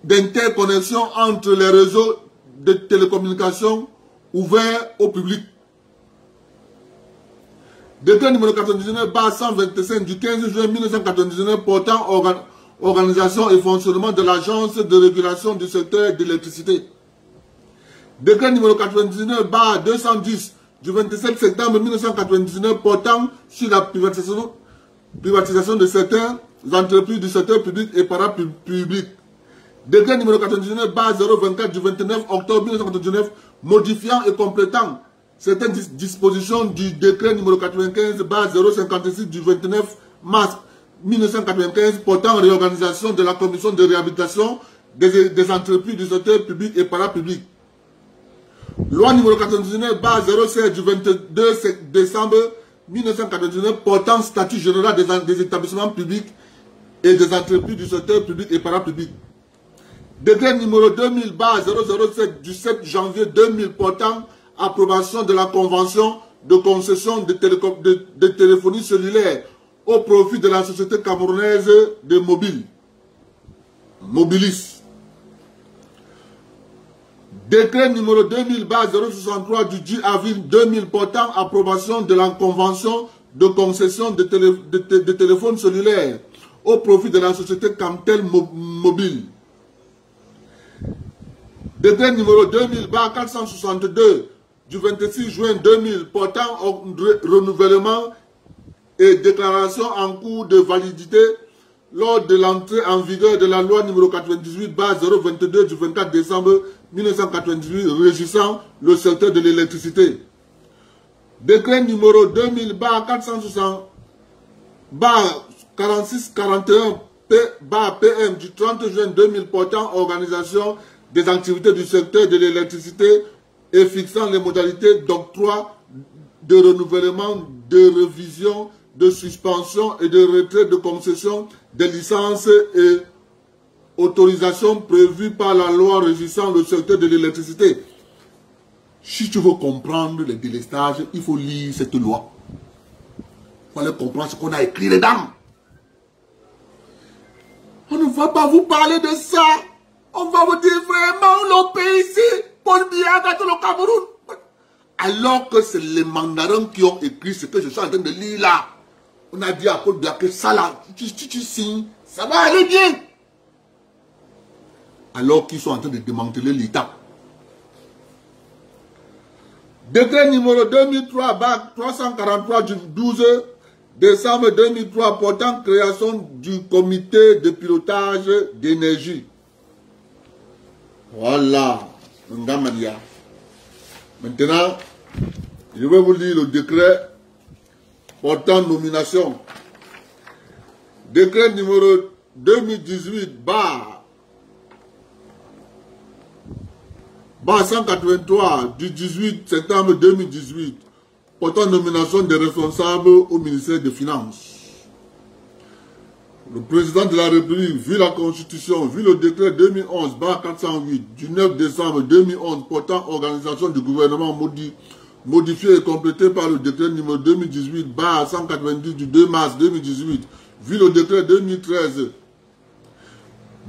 d'interconnexion entre les réseaux de télécommunications ouverts au public. Décret numéro 99/125 du 15 juin 1999 portant organisation et fonctionnement de l'agence de régulation du secteur de l'électricité. Décret numéro 99/210 du 27 septembre 1999 portant sur la privatisation de certaines entreprises du secteur public et parapublic. Décret numéro 99/024 du 29 octobre 1999 modifiant et complétant certaines dispositions du décret numéro 95/056 du 29 mars 1995 portant réorganisation de la commission de réhabilitation des entreprises du secteur public et parapublic. Loi numéro 99/016 du 22 décembre 1999 portant statut général des établissements publics et des entreprises du secteur public et parapublic. Décret numéro 2000/007 du 7 janvier 2000 portant approbation de la convention de concession de téléphonie cellulaire au profit de la société camerounaise de Mobilis. Décret numéro 2000/063 du 10 avril 2000 portant approbation de la convention de concession de téléphones cellulaires au profit de la société Camtel Mobile. Décret numéro 2000/462 du 26 juin 2000 portant renouvellement et déclaration en cours de validité lors de l'entrée en vigueur de la loi numéro 98/022 du 24 décembre 1998 régissant le secteur de l'électricité. Décret numéro 2000/460/4641 PM du 30 juin 2000 portant organisation des activités du secteur de l'électricité et fixant les modalités d'octroi, de renouvellement, de révision, de suspension et de retrait de concession des licences et autorisations prévues par la loi régissant le secteur de l'électricité. Si tu veux comprendre le délestage, il faut lire cette loi. Il faut aller comprendre ce qu'on a écrit dedans. On ne va pas vous parler de ça. On va vous dire vraiment le pays ici, Paul Biya gâte le Cameroun. Alors que c'est les mandarins qui ont écrit ce que je suis en train de lire là. On a dit à Paul Biya que ça là, tu signes, ça va aller bien. Alors qu'ils sont en train de démanteler l'État. Décret numéro 2003-343 du 12 décembre 2003 portant création du comité de pilotage d'énergie. Voilà. Maintenant, je vais vous lire le décret portant nomination. Décret numéro 2018-183 du 18 septembre 2018 portant nomination des responsables au ministère des Finances. Le président de la République, vu la Constitution, vu le décret 2011-408 du 9 décembre 2011 portant organisation du gouvernement modifié et complété par le décret numéro 2018-190 du 2 mars 2018, vu le décret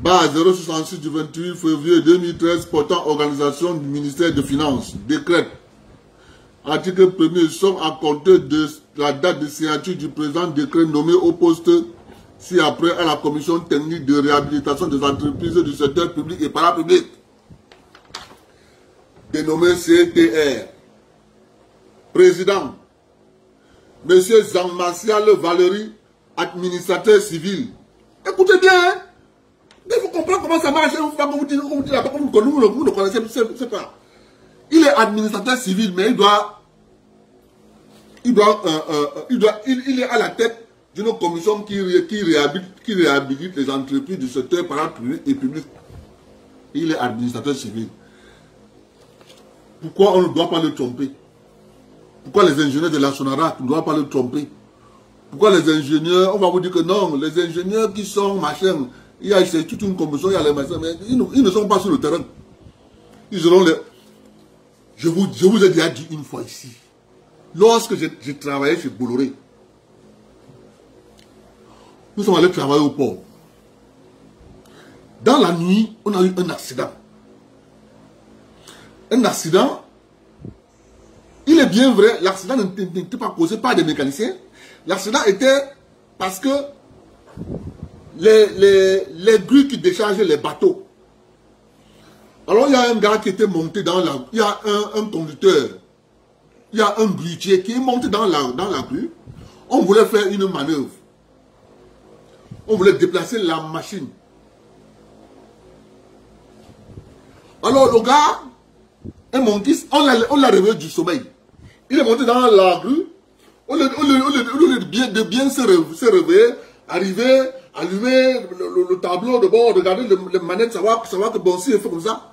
2013-066 du 28 février 2013 portant organisation du ministère des Finances, décret. Article 1er, sauf à compter de la date de signature du présent décret nommé au poste ci-après à la commission technique de réhabilitation des entreprises du secteur public et parapublic, dénommé CTR. Président, M. Jean-Martial Valéry, administrateur civil. Écoutez bien, hein? Il faut comprendre comment ça marche. Vous ne connaissez pas. Il est administrateur civil, mais il est à la tête d'une commission qui réhabilite les entreprises du secteur parapublic et public. Il est administrateur civil. Pourquoi on ne doit pas le tromper? Pourquoi les ingénieurs de la Sonara ne doivent pas le tromper? Pourquoi les ingénieurs, on va vous dire que non, les ingénieurs qui sont machin, il y a toute une commission, il y a les machins, mais ils ne sont pas sur le terrain. Ils auront les... Je vous ai déjà dit une fois ici, lorsque j'ai travaillé chez Bolloré, nous sommes allés travailler au port. Dans la nuit, on a eu un accident. Un accident, il est bien vrai, l'accident n'était pas causé par des mécaniciens. L'accident était parce que les grues qui déchargeaient les bateaux. Alors il y a un gars qui était monté dans la... Il y a un conducteur, il y a un grutier qui est monté dans la grue. On voulait faire une manœuvre. On voulait déplacer la machine. Alors le gars est monté, on l'a réveillé du sommeil. Il est monté dans la grue. Au lieu de bien se réveiller, arriver, allumer le tableau de bord, regarder les manettes, savoir que bon, si il fait comme ça,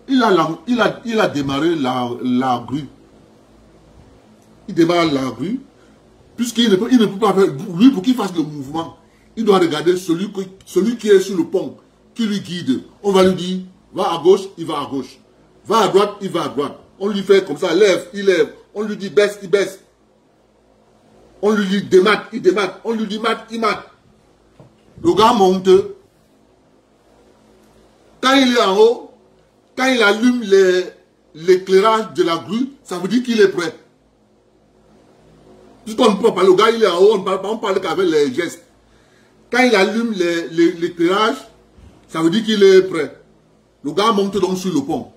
il a démarré la grue. Il démarre la grue, puisqu'il ne peut pas faire, lui, pour qu'il fasse le mouvement, il doit regarder celui qui est sur le pont, qui lui guide. On va lui dire, va à gauche, il va à gauche. Va à droite, il va à droite. On lui fait comme ça, lève, il lève. On lui dit baisse, il baisse. On lui dit démate, il démate. On lui dit mate, il mate. Le gars monte. Quand il est en haut, quand il allume l'éclairage de la grue, ça veut dire qu'il est prêt. Puisqu'on ne peut pas, le gars il est en haut, on parle qu'avec les gestes. Quand il allume l'éclairage, ça veut dire qu'il est prêt. Le gars monte donc sur le pont.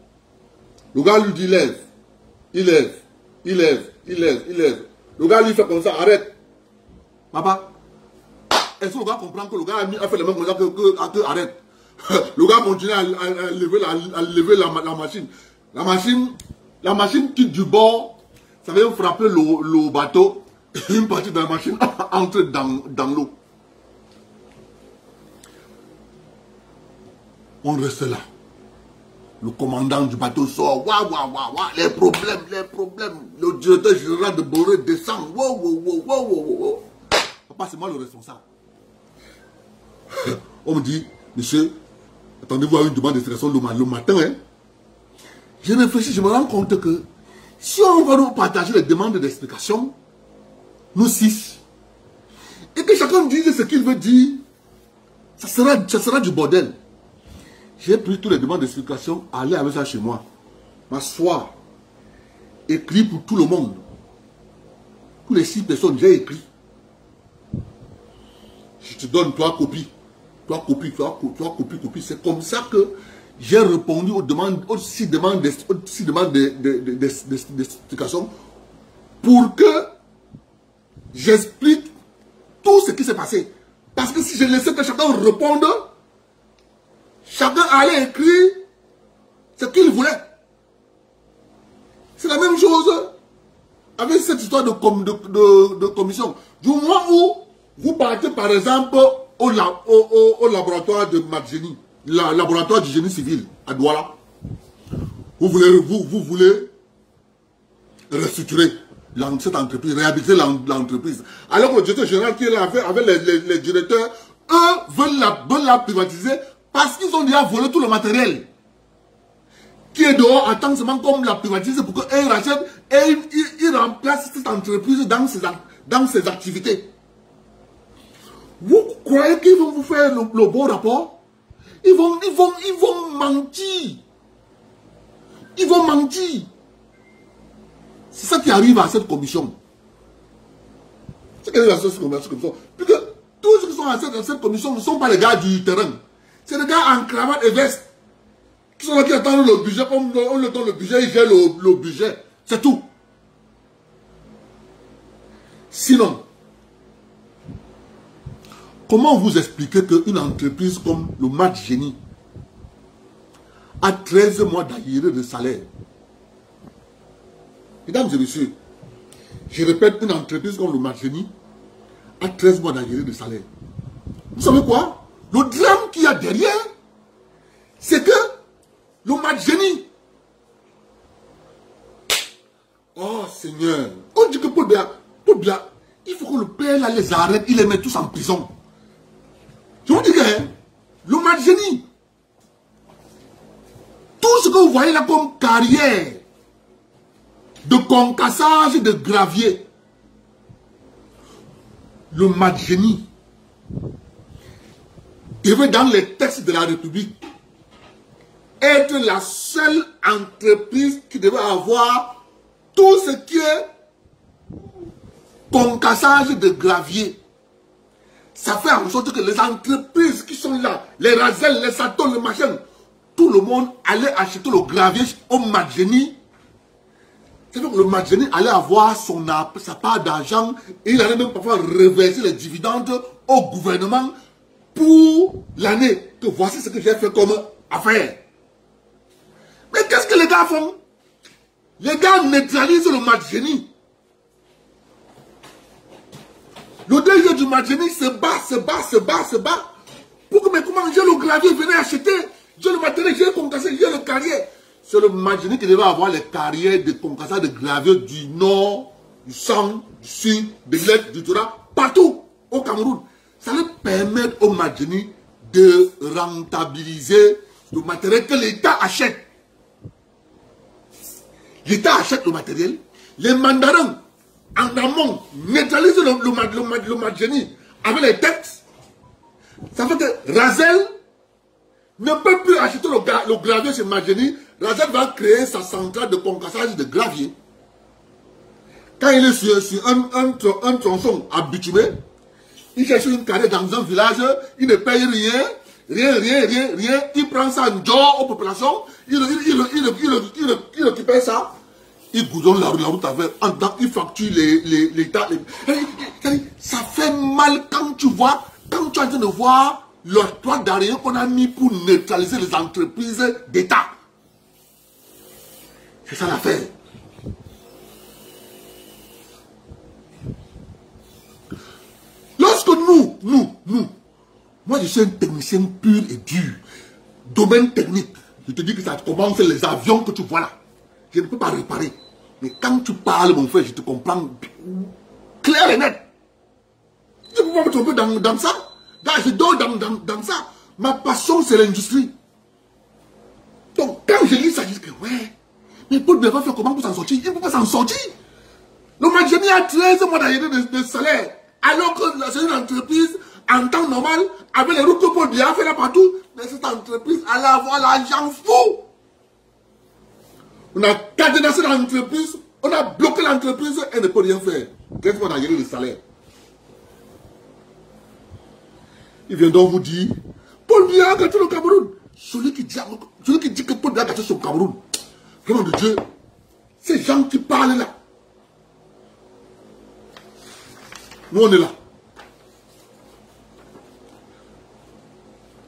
Le gars lui dit lève. Il lève. Il lève. Il lève. Il lève. Le gars lui fait comme ça, arrête. Papa, est-ce que le gars comprend que le gars a fait le même chose que arrête? Le gars continue à lever la machine. La machine quitte du bord, ça vient frapper le bateau. Une partie de la machine entre dans l'eau. On reste là. Le commandant du bateau sort. Waouh, waouh, waouh, waouh, les problèmes. Le directeur général de Bolloré descend. Wow. Papa, c'est moi le responsable. On me dit, monsieur, attendez-vous à une demande d'explication le matin. Hein? Je réfléchis, je me rends compte que si on va nous partager les demandes d'explication, nous 6, et que chacun dise ce qu'il veut dire, ça sera du bordel. J'ai pris toutes les demandes d'explication, aller avec ça chez moi, m'asseoir, écrit pour tout le monde. Tous les 6 personnes, j'ai écrit. Je te donne 3 copies. 3 copies. C'est comme ça que j'ai répondu aux demandes d'explication pour que j'explique tout ce qui s'est passé. Parce que si je laissais que chacun réponde, chacun allait écrire ce qu'il voulait. C'est la même chose avec cette histoire de commission. Du moment où vous partez par exemple au laboratoire de Madjeni, laboratoire du génie civil à Douala, vous voulez restructurer cette entreprise, réhabiliter l'entreprise. Alors que le directeur général qui est là avec les directeurs, eux veulent la privatiser parce qu'ils ont déjà volé tout le matériel qui est dehors, attend seulement comme la privatiser pour qu'eux rachètent et ils remplacent cette entreprise dans ses activités. Vous croyez qu'ils vont vous faire le bon rapport? Ils vont mentir. Ils vont mentir. C'est ça qui arrive à cette commission. C'est qu'elle est à cette commission. Puisque tous ceux qui sont à cette commission ne sont pas les gars du terrain. C'est les gars en cravate et veste. Qui sont là qui attendent le budget. Comme on le donne le budget, ils gèrent le budget. C'est tout. Sinon, comment vous expliquez qu'une entreprise comme le Madjeni a 13 mois d'arriérés de salaire? Mesdames et messieurs, je répète, une entreprise comme le Madjeni a 13 mois d'arriérés de salaire. Vous savez quoi? Le drame qu'il y a derrière, c'est que le Madjeni, oh Seigneur, on dit que Paul Biya, il faut que le père là les arrête, il les met tous en prison. Je vous dis que le Madjeni, tout ce que vous voyez là comme carrière de concassage de gravier, le Madjeni devait dans les textes de la République être la seule entreprise qui devait avoir tout ce qui est concassage de gravier. Ça fait en sorte que les entreprises qui sont là, les Razel, les Sato, le machin, tout le monde allait acheter le gravier au Madjeni. C'est-à-dire que le Madjeni allait avoir sa part d'argent et il allait même parfois reverser les dividendes au gouvernement pour l'année. Que voici ce que j'ai fait comme affaire. Mais qu'est-ce que les gars font? Les gars neutralisent le Madjeni. Le DG du Madjeni se bat. Pour que, mais comment j'ai le gravier, venez acheter. J'ai le matériel, j'ai le concassé, j'ai le carrière. C'est le Madjeni qui devait avoir les carrières de concassage de gravier du nord, du centre, du sud, de l'est, du Toura, partout au Cameroun. Ça leur permet au Madjeni de rentabiliser le matériel que l'État achète. L'État achète le matériel, les mandarins en amont neutralisent le Madjeni avec les textes. Ça fait que Razel ne peut plus acheter le gravier chez Madjeni. Razel va créer sa centrale de concassage de gravier. Quand il est sur un tronçon habitué, il cherche une carrière dans un village, il ne paye rien. Il prend ça en dehors aux populations, il récupère ça, il goudronne la route avec, il facture l'État. Ça fait mal quand tu vois, quand tu es en train de voir le toit d'arrière qu'on a mis pour neutraliser les entreprises d'État. C'est ça l'affaire. Lorsque moi je suis un technicien pur et dur, domaine technique, je te dis que ça commence les avions que tu vois là. Je ne peux pas réparer. Mais quand tu parles, mon frère, je te comprends clair et net. Je ne peux pas me tromper dans ça. Je dors dans ça. Ma passion, c'est l'industrie. Donc, quand je lis ça, je dis que ouais, mais Paul Biya va faire comment pour s'en sortir? Il ne peut pas s'en sortir. Le Madjeni a 13 mois d'arriérés de salaire. Alors que c'est une entreprise en temps normal, avec les routes que Paul Biya fait là partout, mais cette entreprise allait avoir l'argent fou. On a cadenassé l'entreprise, on a bloqué l'entreprise, elle ne peut rien faire. 13 mois d'arriérés de salaire. Il vient donc vous dire, Paul Biya a gâté le Cameroun. Celui qui dit que Paul Biya a gâché son Cameroun. Vraiment de Dieu. Ces gens qui parlent là. Nous on est là.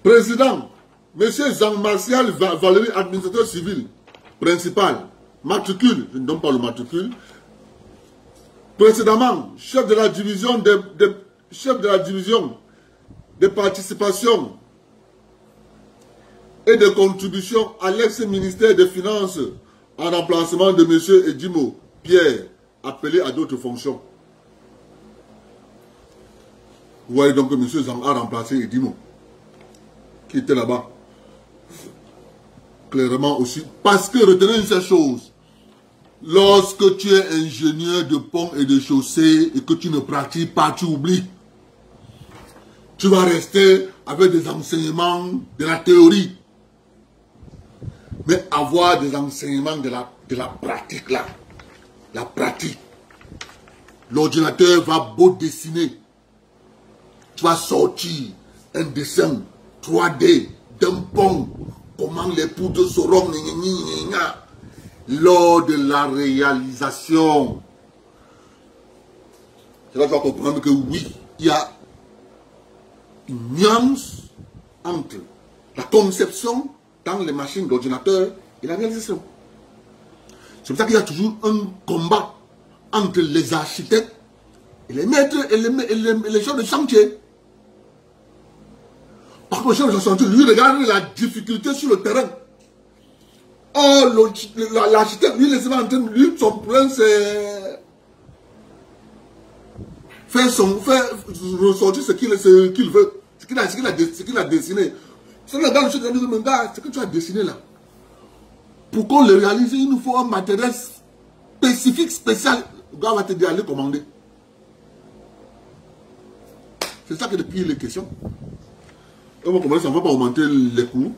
Président, Monsieur Jean-Martial Valéry, administrateur civil, principal, matricule, je ne donne pas le matricule. Précédemment, chef de la division des participations et de contributions à l'ex-ministère des Finances en remplacement de M. Edimo Pierre, appelé à d'autres fonctions. Vous voyez donc que M. Zang a remplacé Edimo, qui était là-bas. Clairement aussi. Parce que retenez une seule chose. Lorsque tu es ingénieur de pont et de chaussée et que tu ne pratiques pas, tu oublies. Tu vas rester avec des enseignements de la théorie. Mais avoir des enseignements de la pratique là. La pratique. L'ordinateur va beau dessiner. Tu vas sortir un dessin 3D d'un pont. Comment les poudres seront lors de la réalisation. C'est là que tu vas comprendre que oui, il y a une nuance entre la conception dans les machines d'ordinateur et la réalisation. C'est pour ça qu'il y a toujours un combat entre les architectes et les maîtres et les gens de chantier. Par contre, le chef de chantier, lui, regarde la difficulté sur le terrain. Oh, l'architecte, lui, laissez en train, lui, son problème, c'est faire ressortir ce qu'il veut, ce qu'il a dessiné. C'est le gars, le chef de chantier, dit, gars, ce que tu as dessiné là, pour qu'on le réalise, il nous faut un matériel spécifique, spécial. Le gars va te dire, allez commander. C'est ça que depuis il est question. On va commencer, ça ne va pas augmenter les coûts.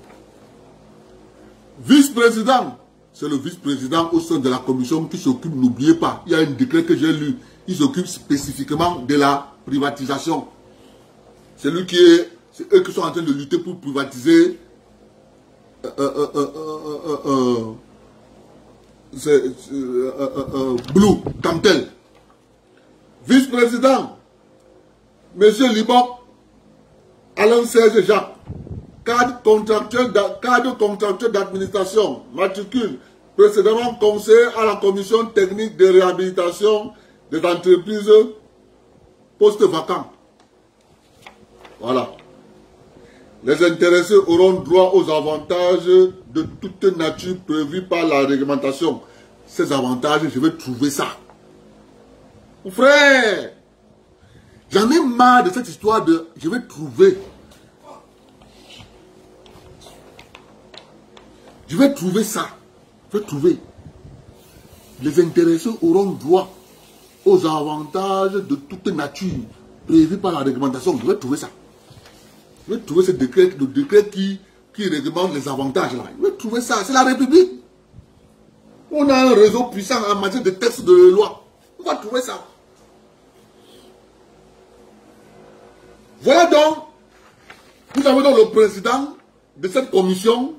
Vice-président, c'est le vice-président au sein de la commission qui s'occupe, n'oubliez pas, il y a un décret que j'ai lu, il s'occupe spécifiquement de la privatisation. C'est lui qui est, c'est eux qui sont en train de lutter pour privatiser Blue, Camtel. Vice-président, Monsieur Libok, Alain Serge Jacques, cadre contractuel d'administration, matricule, précédemment conseiller à la commission technique de réhabilitation des entreprises, poste vacant. Voilà. Les intéressés auront droit aux avantages de toute nature prévus par la réglementation. Ces avantages, je vais trouver ça. Mon frère, j'en ai marre de cette histoire de je vais trouver. Je vais trouver ça. Je vais trouver. Les intéressés auront droit aux avantages de toute nature prévus par la réglementation. Je vais trouver ça. Je vais trouver ce décret, le décret qui réglemente les avantages là. Je vais trouver ça. C'est la République. On a un réseau puissant en matière de textes de loi. On va trouver ça. Voilà donc, nous avons donc le président de cette commission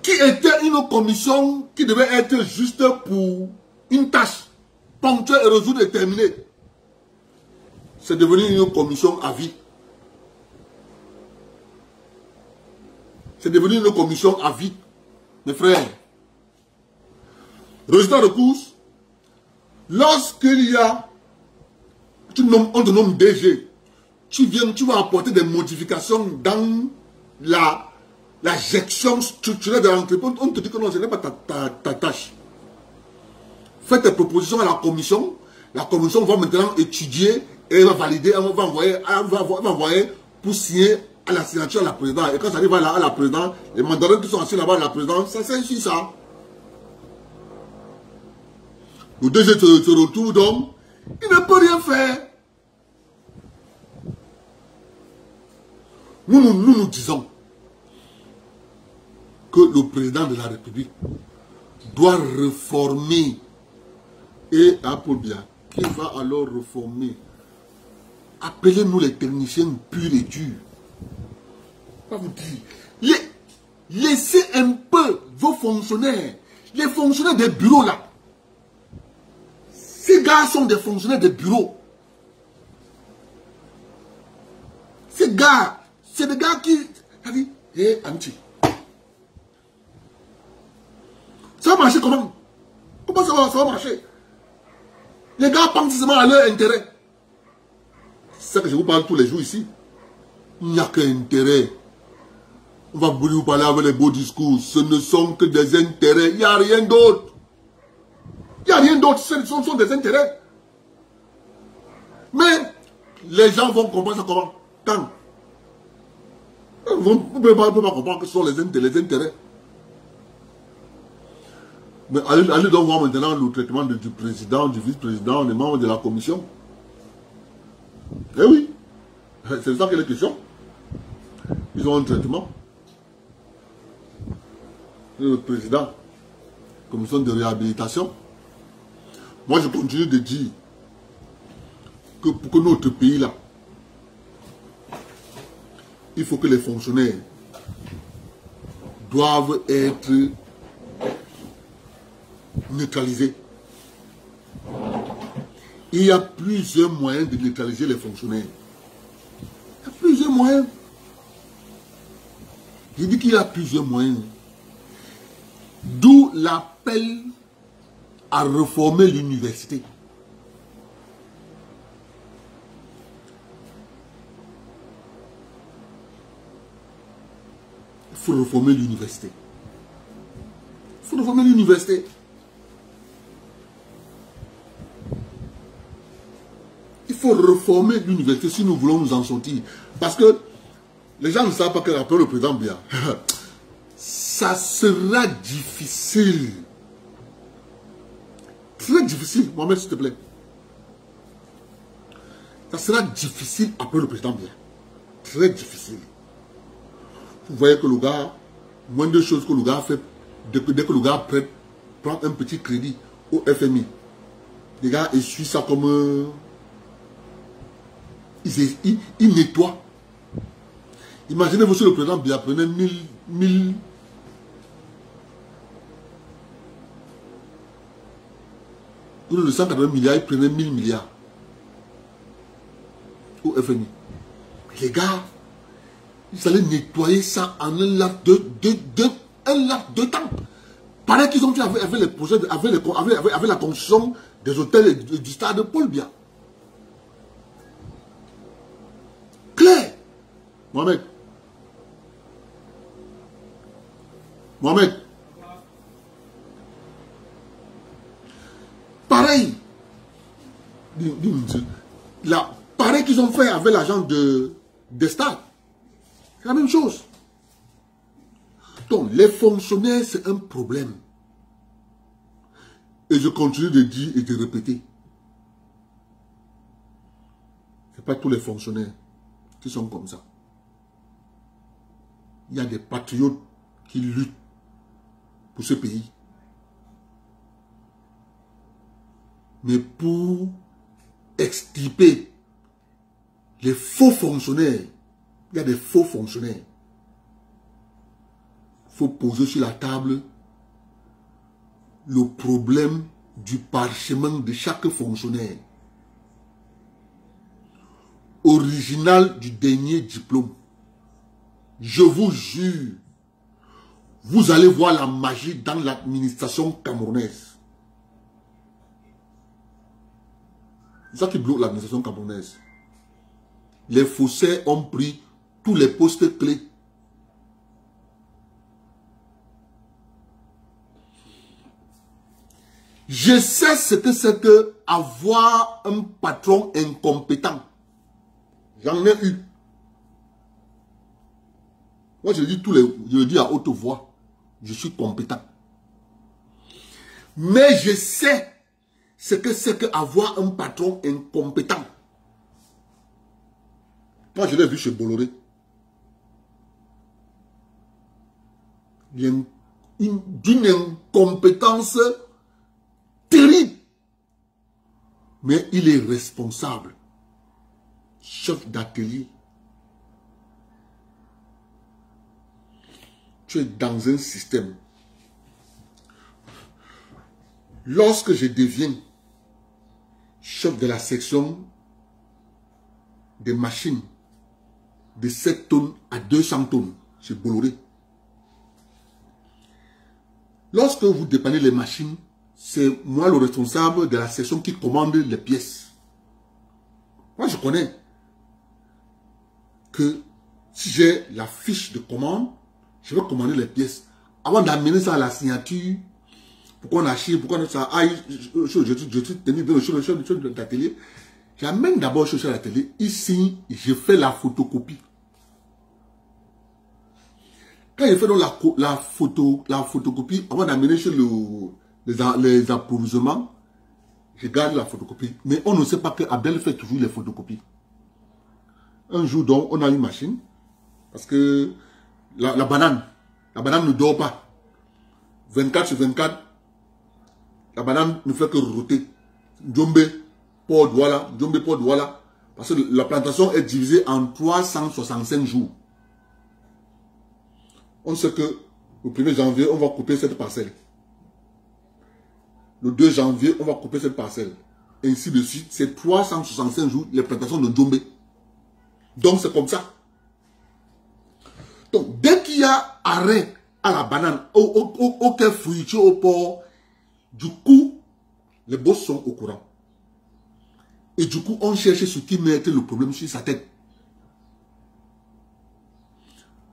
qui était une commission qui devait être juste pour une tâche ponctuelle et résoudre et terminée. C'est devenu une commission à vie. C'est devenu une commission à vie, mes frères. Résultat de course, lorsqu'il y a on te nomme DG, tu vas apporter des modifications dans la gestion structurelle de l'entreprise. On te dit que non, ce n'est pas ta tâche. Fais tes propositions à la commission va maintenant étudier et va valider, elle va envoyer pour signer à la signature à la présidente. Et quand ça arrive à la présidente, les mandarins qui sont assis là-bas à la présidente, ça c'est ici ça. Le DG se retrouve donc. Il ne peut rien faire. Nous disons que le président de la République doit réformer. Et à Paul Biya, qui va alors réformer Appelez-nous les techniciens purs et durs. Pas vous dire. Laissez un peu vos fonctionnaires, les fonctionnaires des bureaux là. Ces gars sont des fonctionnaires des bureaux. Ces gars, c'est des gars qui... Hé, Anti. Ça va marcher comment? Comment ça va marcher? Les gars pensent seulement à leur intérêt. C'est ça que je vous parle tous les jours ici. Il n'y a qu'un intérêt. On va vous parler avec les beaux discours. Ce ne sont que des intérêts. Il n'y a rien d'autre. Il n'y a rien d'autre. Ce sont des intérêts. Mais les gens vont comprendre ça comment? Quand? Vous ne pouvez pas comprendre que ce sont les intérêts. Mais allez donc voir maintenant le traitement du président, du vice-président, des membres de la commission. Eh oui, c'est de ça qu'il est question. Ils ont un traitement. Le président, commission de réhabilitation. Moi, je continue de dire que pour que notre pays là, il faut que les fonctionnaires doivent être neutralisés. Il y a plusieurs moyens de neutraliser les fonctionnaires. Il y a plusieurs moyens. Je dis qu'il y a plusieurs moyens. D'où l'appel à réformer l'université. Il faut réformer l'université. Il faut réformer l'université. Il faut réformer l'université si nous voulons nous en sortir. Parce que les gens ne savent pas qu'après le président Biya, ça sera difficile. Très difficile, Mohamed, s'il te plaît. Ça sera difficile après le président Biya. Très difficile. Vous voyez que le gars, moins de choses que le gars fait, dès que le gars prend un petit crédit au FMI, les gars essuient ça comme... il nettoie. Imaginez-vous si le président Biya prenait 1000 pour le 180 milliards, il prenait 1000 milliards au FMI. Les gars, ils allaient nettoyer ça en un laps de temps. Pareil qu'ils ont fait avec les projets, avec la construction des hôtels et du stade de Paul Biya. Claire. Mohamed. Pareil. Pareil qu'ils ont fait avec l'argent des stades. C'est la même chose. Donc, les fonctionnaires, c'est un problème. Et je continue de dire et de répéter. Ce n'est pas tous les fonctionnaires qui sont comme ça. Il y a des patriotes qui luttent pour ce pays. Mais pour extirper les faux fonctionnaires, il y a des faux fonctionnaires. Il faut poser sur la table le problème du parchemin de chaque fonctionnaire. Original du dernier diplôme. Je vous jure, vous allez voir la magie dans l'administration camerounaise. C'est ça qui bloque l'administration camerounaise. Les faussaires ont pris tous les postes clés. Je sais ce que c'est que avoir un patron incompétent. J'en ai eu. Moi, je le dis à haute voix. Je suis compétent. Mais je sais ce que c'est qu'avoir un patron incompétent. Moi, je l'ai vu chez Bolloré. D'une incompétence terrible. Mais il est responsable. chef d'atelier. Tu es dans un système. Lorsque je deviens chef de la section des machines de 7 tonnes à 200 tonnes chez Bolloré, lorsque vous dépannez les machines, c'est moi le responsable de la section qui commande les pièces. Moi, je connais que si j'ai la fiche de commande, je vais commander les pièces. Avant d'amener ça à la signature, pour qu'on achète, pour qu'on ça aille, je suis tenu bien le chef d'atelier. J'amène d'abord le chef d'atelier. Ici, je fais la photocopie. Quand je fais donc la photocopie, avant d'amener chez les approvisionnements, je garde la photocopie. Mais on ne sait pas que Abdel fait toujours les photocopies. Un jour, donc, on a une machine. Parce que la banane ne dort pas. 24 sur 24, la banane ne fait que roter. Djombe, Port Douala, Djombe, Port Douala. Parce que la plantation est divisée en 365 jours. On sait que le 1er janvier, on va couper cette parcelle. Le 2 janvier, on va couper cette parcelle. Et ainsi de suite. C'est 365 jours, les plantations de Djombe. Donc, c'est comme ça. Donc, dès qu'il y a arrêt à la banane, aucun fruitier au port, du coup, les boss sont au courant. Et du coup, on cherche ce qui mettait le problème sur sa tête.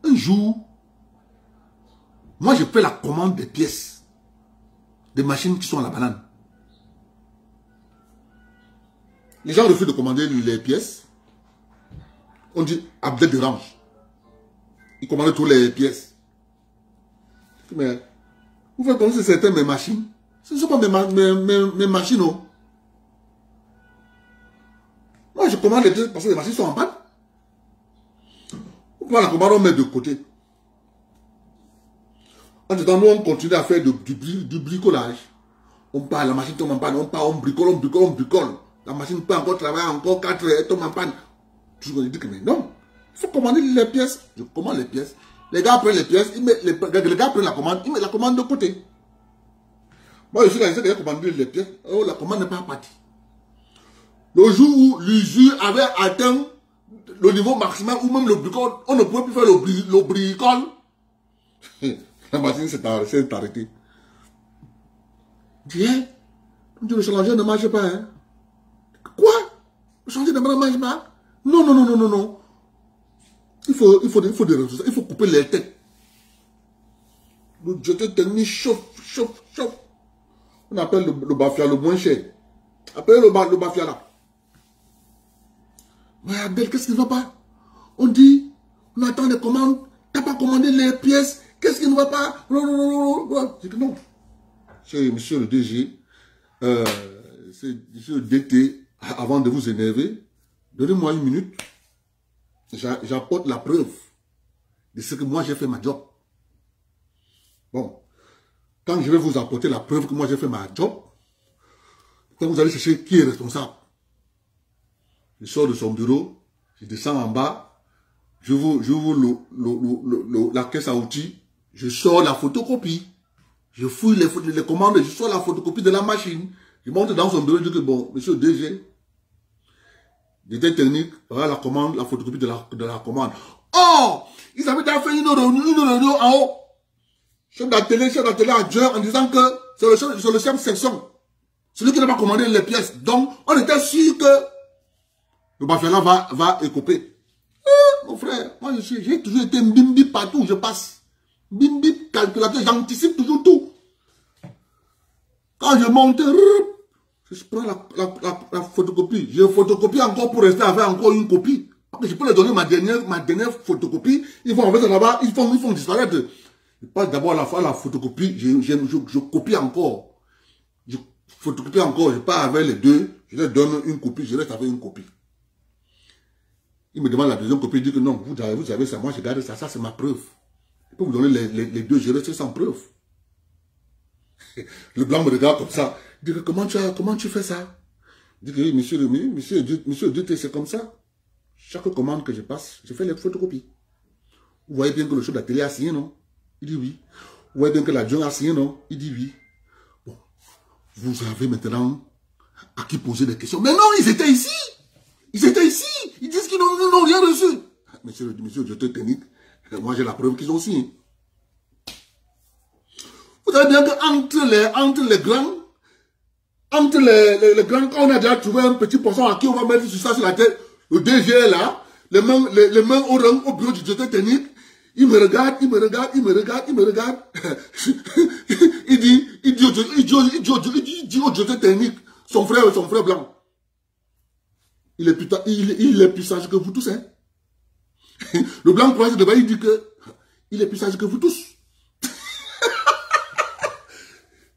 Un jour, moi, je fais la commande des pièces, des machines qui sont à la banane. Les gens refusent de commander les pièces. On dit, Abdel dérange. Il commande toutes les pièces. Mais, vous faites comme si c'était mes machines. Ce ne sont pas mes machines, non. Moi, je commande les pièces parce que les machines sont en panne. On prend la commande, on met de côté. En ce temps, nous, on continue à faire du bricolage. On part, la machine tombe en panne, on part, on bricole. La machine peut encore travailler encore 4 heures, elle tombe en panne. Je me dis que mais non, il faut commander les pièces. Je commande les pièces. Les gars prennent les pièces, les gars prennent la commande, ils mettent la commande de côté. Moi, je suis là, j'essaie de commander les pièces. Oh, la commande n'est pas partie. Le jour où l'usure avait atteint le niveau maximal, ou même le bricole, on ne pouvait plus faire le bricole. La machine s'est arrêtée. Je dis, le challengeur ne marche pas. Hein? Quoi? Le challengeur ne marche pas? Non. Il faut des ressources. Il faut couper les têtes. Le jeté technique chauffe. On appelle le bafia le moins cher. Appelez le bafia là. Mais Abdel, qu'est-ce qui ne va pas? On dit, on attend des commandes. Tu n'as pas commandé les pièces. Qu'est-ce qui ne va pas? Je dis non. C'est monsieur le DG. C'est monsieur le DT. Avant de vous énerver, donnez-moi une minute. J'apporte la preuve de ce que moi j'ai fait ma job. Bon. Quand je vais vous apporter la preuve que moi j'ai fait ma job, quand vous allez chercher qui est responsable, je sors de son bureau, je descends en bas, je vous la caisse à outils, je sors la photocopie, je fouille les commandes, je sors la photocopie de la machine, je monte dans son bureau, je dis que bon, monsieur DG, détail technique, voilà la commande, la photocopie de la commande. Oh, ils avaient déjà fait une réunion en haut. Chef d'atelier adjoint en disant que c'est le chef de section. Celui qui n'a pas commandé les pièces. Donc, on était sûr que le baféla va écoper. Mon frère, moi j'ai toujours été bimbi partout où je passe. Bimbi calculateur, j'anticipe toujours tout. Quand je monte, je prends la photocopie. Je photocopie encore pour rester avec encore une copie. Parce que je peux leur donner ma dernière photocopie. Ils vont enlever ça là-bas, ils font disparaître. Je passe d'abord à la photocopie, je copie encore. Je photocopie encore, je pars avec les deux, je leur donne une copie, je reste avec une copie. Il me demande la deuxième copie, il dit que non, vous avez ça, moi je garde ça, ça c'est ma preuve. Je peux vous donner les deux, je reste sans preuve. Le blanc me regarde comme ça. Il dit que comment tu fais ça? Il dit que oui, monsieur le DT, c'est comme ça. Chaque commande que je passe, je fais les photocopies. Vous voyez bien que le chef d'atelier a signé, non? Il dit oui. Vous voyez bien que l'adjoint a signé, non? Il dit oui. Bon, vous avez maintenant à qui poser des questions. Mais non, ils étaient ici. Ils étaient ici. Ils disent qu'ils n'ont rien reçu. Monsieur le directeur technique, moi j'ai la preuve qu'ils ont signé. Vous savez bien qu'entre les grands, quand on a déjà trouvé un petit poisson à qui on va mettre ça sur la tête, le DG est là, les mains au bureau du directeur technique, il me regarde. il dit au directeur technique, son frère blanc, il est plus sage que vous tous, hein. Le blanc croise devant, il dit que il est plus sage que vous tous.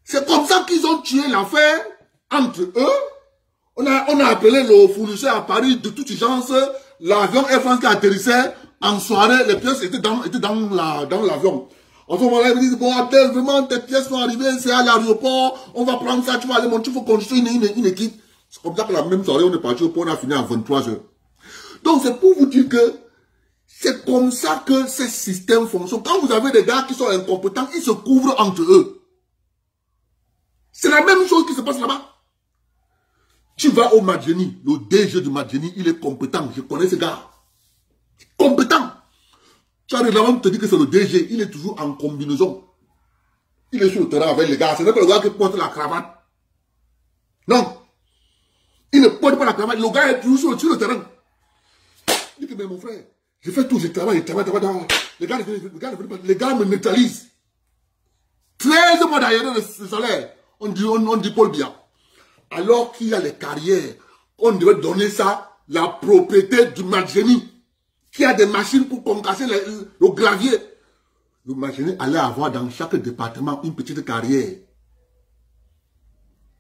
C'est comme ça qu'ils ont tué l'affaire entre eux. On a appelé le fournisseur à Paris de toute urgence. L'avion Air France qui atterrissait en soirée. Les pièces étaient dans l'avion. En ce moment-là, ils me disent, bon, Abdel, vraiment, tes pièces sont arrivées, c'est à l'aéroport. On va prendre ça, tu vas aller monter, il faut construire une équipe. C'est comme ça que la même soirée, on est parti au port, on a fini à 23h. Donc, c'est pour vous dire que c'est comme ça que ces systèmes fonctionnent. Quand vous avez des gars qui sont incompétents, ils se couvrent entre eux. C'est la même chose qui se passe là-bas. Tu vas au Madjeni, le DG du Madjeni, il est compétent. Je connais ce gars. Compétent. Tu arrives là-bas, on te dit que c'est le DG, il est toujours en combinaison. Il est sur le terrain avec les gars. Ce n'est pas le gars qui porte la cravate. Non. Il ne porte pas la cravate. Le gars est toujours sur le terrain. Il dit que, mais mon frère, je fais tout, je travaille. Les gars me neutralisent. 13 mois d'ailleurs de salaire. On dit Paul Biya. Alors qu'il y a les carrières, on devait donner ça, la propriété du Madjeni, qui a des machines pour concasser le gravier. Le Madjeni allait avoir dans chaque département une petite carrière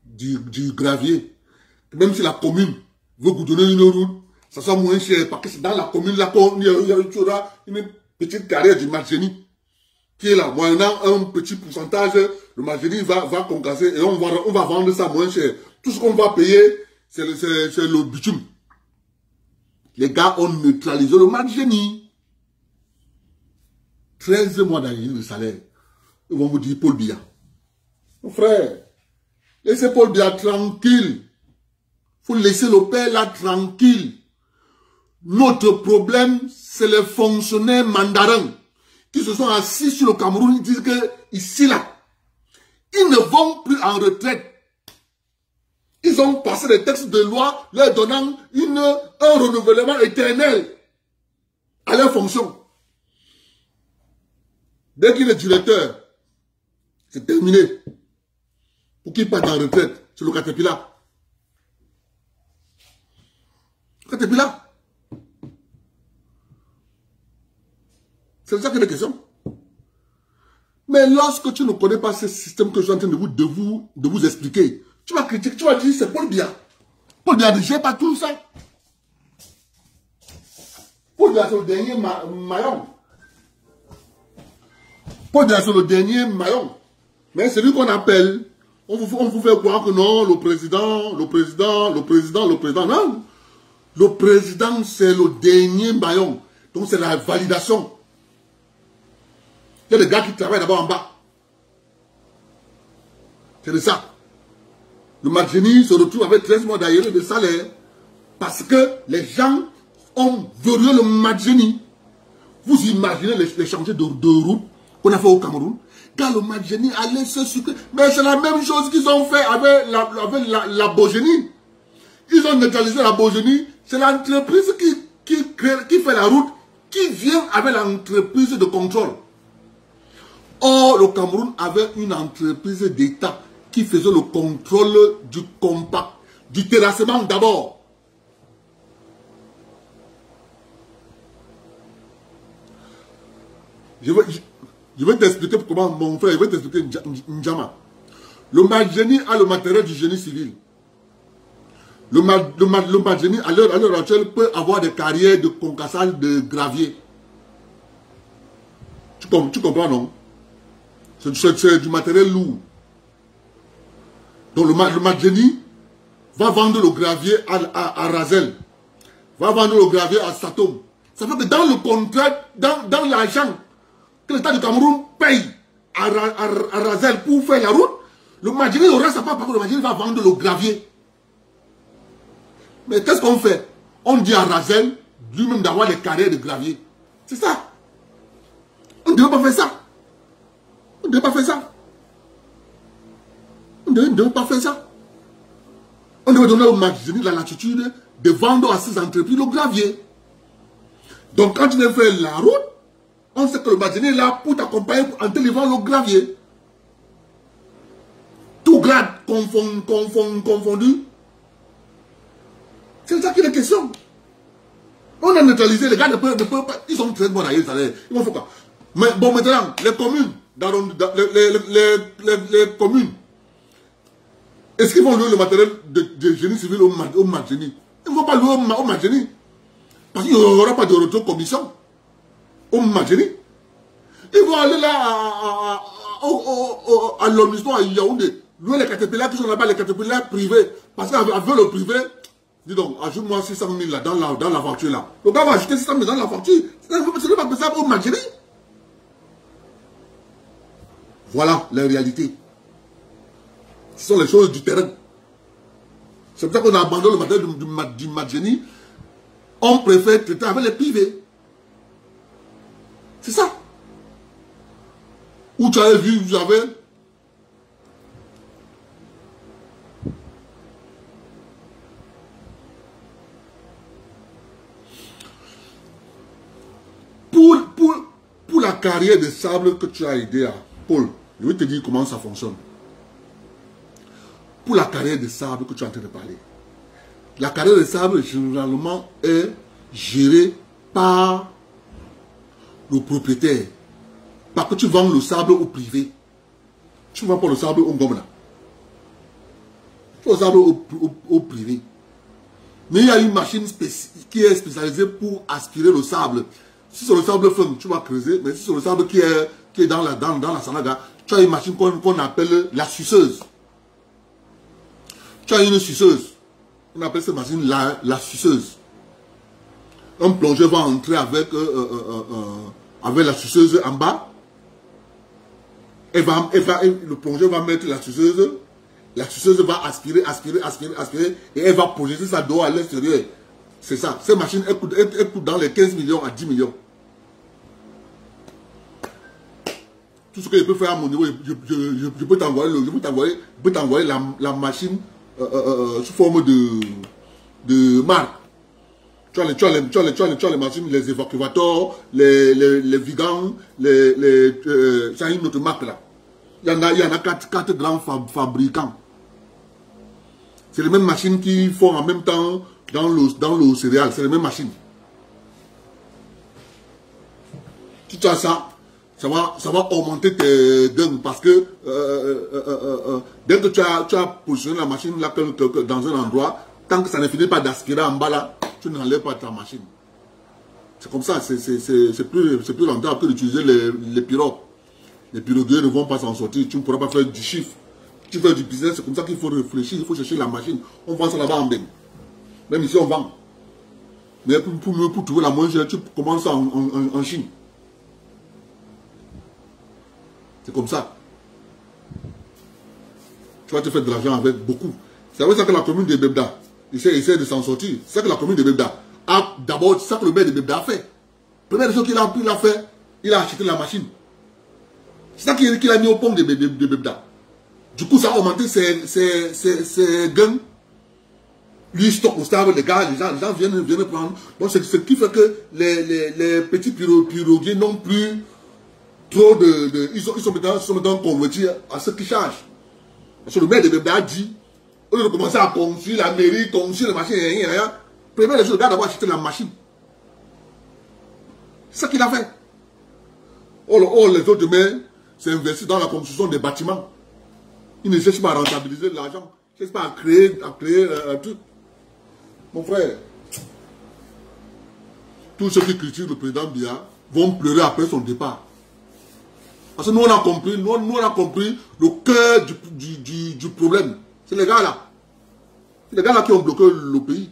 du gravier. Même si la commune veut vous donner une route, ça soit moins cher, parce que c'est dans la commune là qu'il y aura une petite carrière du Madjeni qui est là, moyennant un petit pourcentage, le Madjeni va concasser et on va vendre ça moins cher. Tout ce qu'on va payer, c'est le bitume. Les gars ont neutralisé le Madjeni. 13 mois d'année de salaire. Ils vont vous dire Paul Biya. Mon frère, laissez Paul Biya tranquille. Il faut laisser le père là tranquille. Notre problème, c'est les fonctionnaires mandarins qui se sont assis sur le Cameroun. Ils disent que ici là, ils ne vont plus en retraite. Ils ont passé des textes de loi leur donnant un renouvellement éternel à leur fonction. Dès qu'il est directeur, c'est terminé. Pour qu'il parte en retraite, c'est le Caterpillar. Caterpillar. C'est ça que les questions. Mais lorsque tu ne connais pas ce système que je suis en train de vous expliquer, tu vas critiquer, tu vas dire c'est Paul Biya. Paul Biya ne gère pas tout ça. Paul Biya c'est le dernier maillon. Paul Biya c'est le dernier maillon. Mais c'est lui qu'on appelle. On vous fait croire que non, le président. Non. Le président c'est le dernier maillon. Donc c'est la validation. Il y a des gars qui travaillent d'abord en bas. C'est de ça. Le Madjeni se retrouve avec 13 mois d'ailleurs de salaire parce que les gens ont verrouillé le Madjeni. Vous imaginez les chantiers de route qu'on a fait au Cameroun. Quand le Madjeni allait se sucrer. Mais c'est la même chose qu'ils ont fait avec la Bogénie. Ils ont neutralisé la Bogénie. C'est l'entreprise qui fait la route qui vient avec l'entreprise de contrôle. Or, le Cameroun avait une entreprise d'État qui faisait le contrôle du compact, du terrassement d'abord. Je vais t'expliquer comment, mon frère, je vais t'expliquer N'Djama. Le Madjeni a le matériel du génie civil. Le Madjeni, à l'heure actuelle, peut avoir des carrières de concassage de gravier. Tu comprends, non? C'est du matériel lourd. Donc le Madjeni va vendre le gravier à Razel. va vendre le gravier à Satom. Ça fait que dans le contrat, dans l'argent que l'État du Cameroun paye à Razel pour faire la route, le Madjeni aura sa part parce que le Madjeni va vendre le gravier. Mais qu'est-ce qu'on fait? On dit à Razel lui-même d'avoir les carrières de gravier. C'est ça. On ne devait pas faire ça. On ne devait pas faire ça. On ne devait pas faire ça. On devait donner au Madjeni la latitude de vendre à ces entreprises le gravier. Donc quand tu viens faire la route, on sait que le Madjeni est là pour t'accompagner en te livrant le gravier. Tout grade confondu. C'est ça qui est la question. On a neutralisé, les gars ne peuvent pas. Ils sont très bons à y aller. Ils vont faire quoi? Mais bon, maintenant, les communes, les communes, est-ce qu'ils vont louer le matériel de génie civil au Madjeni? Ils ne vont pas louer au Madjeni. Parce qu'il n'y aura pas de retour commission au Madjeni. Ils vont aller là à l'omnistoire à Yaoundé. Louer les caterpillars qui sont là-bas, les caterpillars privés. Parce qu'avec le privé, dis donc, ajoute-moi 600 000 là, dans la voiture là. Le gars va acheter 600 000 dans la voiture. Ce n'est pas ça au Madjeni. Voilà la réalité. Ce sont les choses du terrain. C'est pour ça qu'on a abandonné le matériel du Madjeni. On préfère traiter avec les privés. C'est ça. Où tu avais vu, vous avez... Pour la carrière de sable que tu as aidé à Paul, je vais te dire comment ça fonctionne. Pour la carrière de sable que tu es en train de parler, la carrière de sable généralement est gérée par le propriétaire. Parce que tu vends le sable au privé. Tu ne vends pas le sable au Ngomna. Tu vends le sable au privé. Mais il y a une machine qui est spécialisée pour aspirer le sable. Si c'est le sable fin, tu vas creuser. Mais si c'est le sable qui est dans la sanaga, tu as une machine qu'on appelle la suceuse. Tu as une suceuse. On appelle cette machine la suceuse. Un plongeur va entrer avec la suceuse en bas. Le plongeur va mettre la suceuse. La suceuse va aspirer, et elle va projeter sa dos à l'extérieur. C'est ça. Cette machine, elle coûte dans les 15 millions à 10 millions. Tout ce que je peux faire à mon niveau, je peux t'envoyer la machine sous forme de marque. Tu as les machines, les évacuateurs, les vigans, ça a une autre marque là. Il y en a 4 grands fabricants. C'est les mêmes machines qui font en même temps dans le céréal. C'est les mêmes machines. Si tu as ça, ça va augmenter tes gains parce que dès que tu as positionné la machine là dans un endroit, tant que ça ne finit pas d'aspirer en bas là, tu n'enlèves pas ta machine. C'est comme ça, c'est plus rentable que d'utiliser les pirogues. Les piroguiers ne vont pas s'en sortir, tu ne pourras pas faire du chiffre. Tu fais du business, c'est comme ça qu'il faut réfléchir, il faut chercher la machine. On vend ça là-bas en Bénin. Même ici on vend. Mais pour trouver la moins chère, tu commences en Chine. C'est comme ça. Tu vas te faire de l'argent avec beaucoup. C'est avec ça que la commune de Bebda essaie de s'en sortir. C'est ça que la commune de Bebda a d'abord, c'est ça que le maire de Bebda a fait. Première chose qu'il a fait, il a acheté la machine. C'est ça qu'il a mis au pont de Bebda. Du coup, ça a augmenté ses gains. Lui, il stocke au stable, les gens viennent prendre. Donc, c'est ce qui fait que les petits piroguiers n'ont plus trop de... Ils sont maintenant convertis à ce qui change. Parce que le maire de Bebda a dit, au lieu de commencer à construire la mairie, construire les machines, rien. Première chose, le gars d'abord acheter la machine. C'est ça qu'il a fait. Oh, les autres maires, c'est investi dans la construction des bâtiments. Ils ne cherchent pas à rentabiliser l'argent. Ils ne cherchent pas à créer un truc. Mon frère, tous ceux qui critiquent le président Biya vont pleurer après son départ. Parce que nous on a compris, nous on a compris le cœur du problème. C'est les gars là. C'est les gars là qui ont bloqué le pays.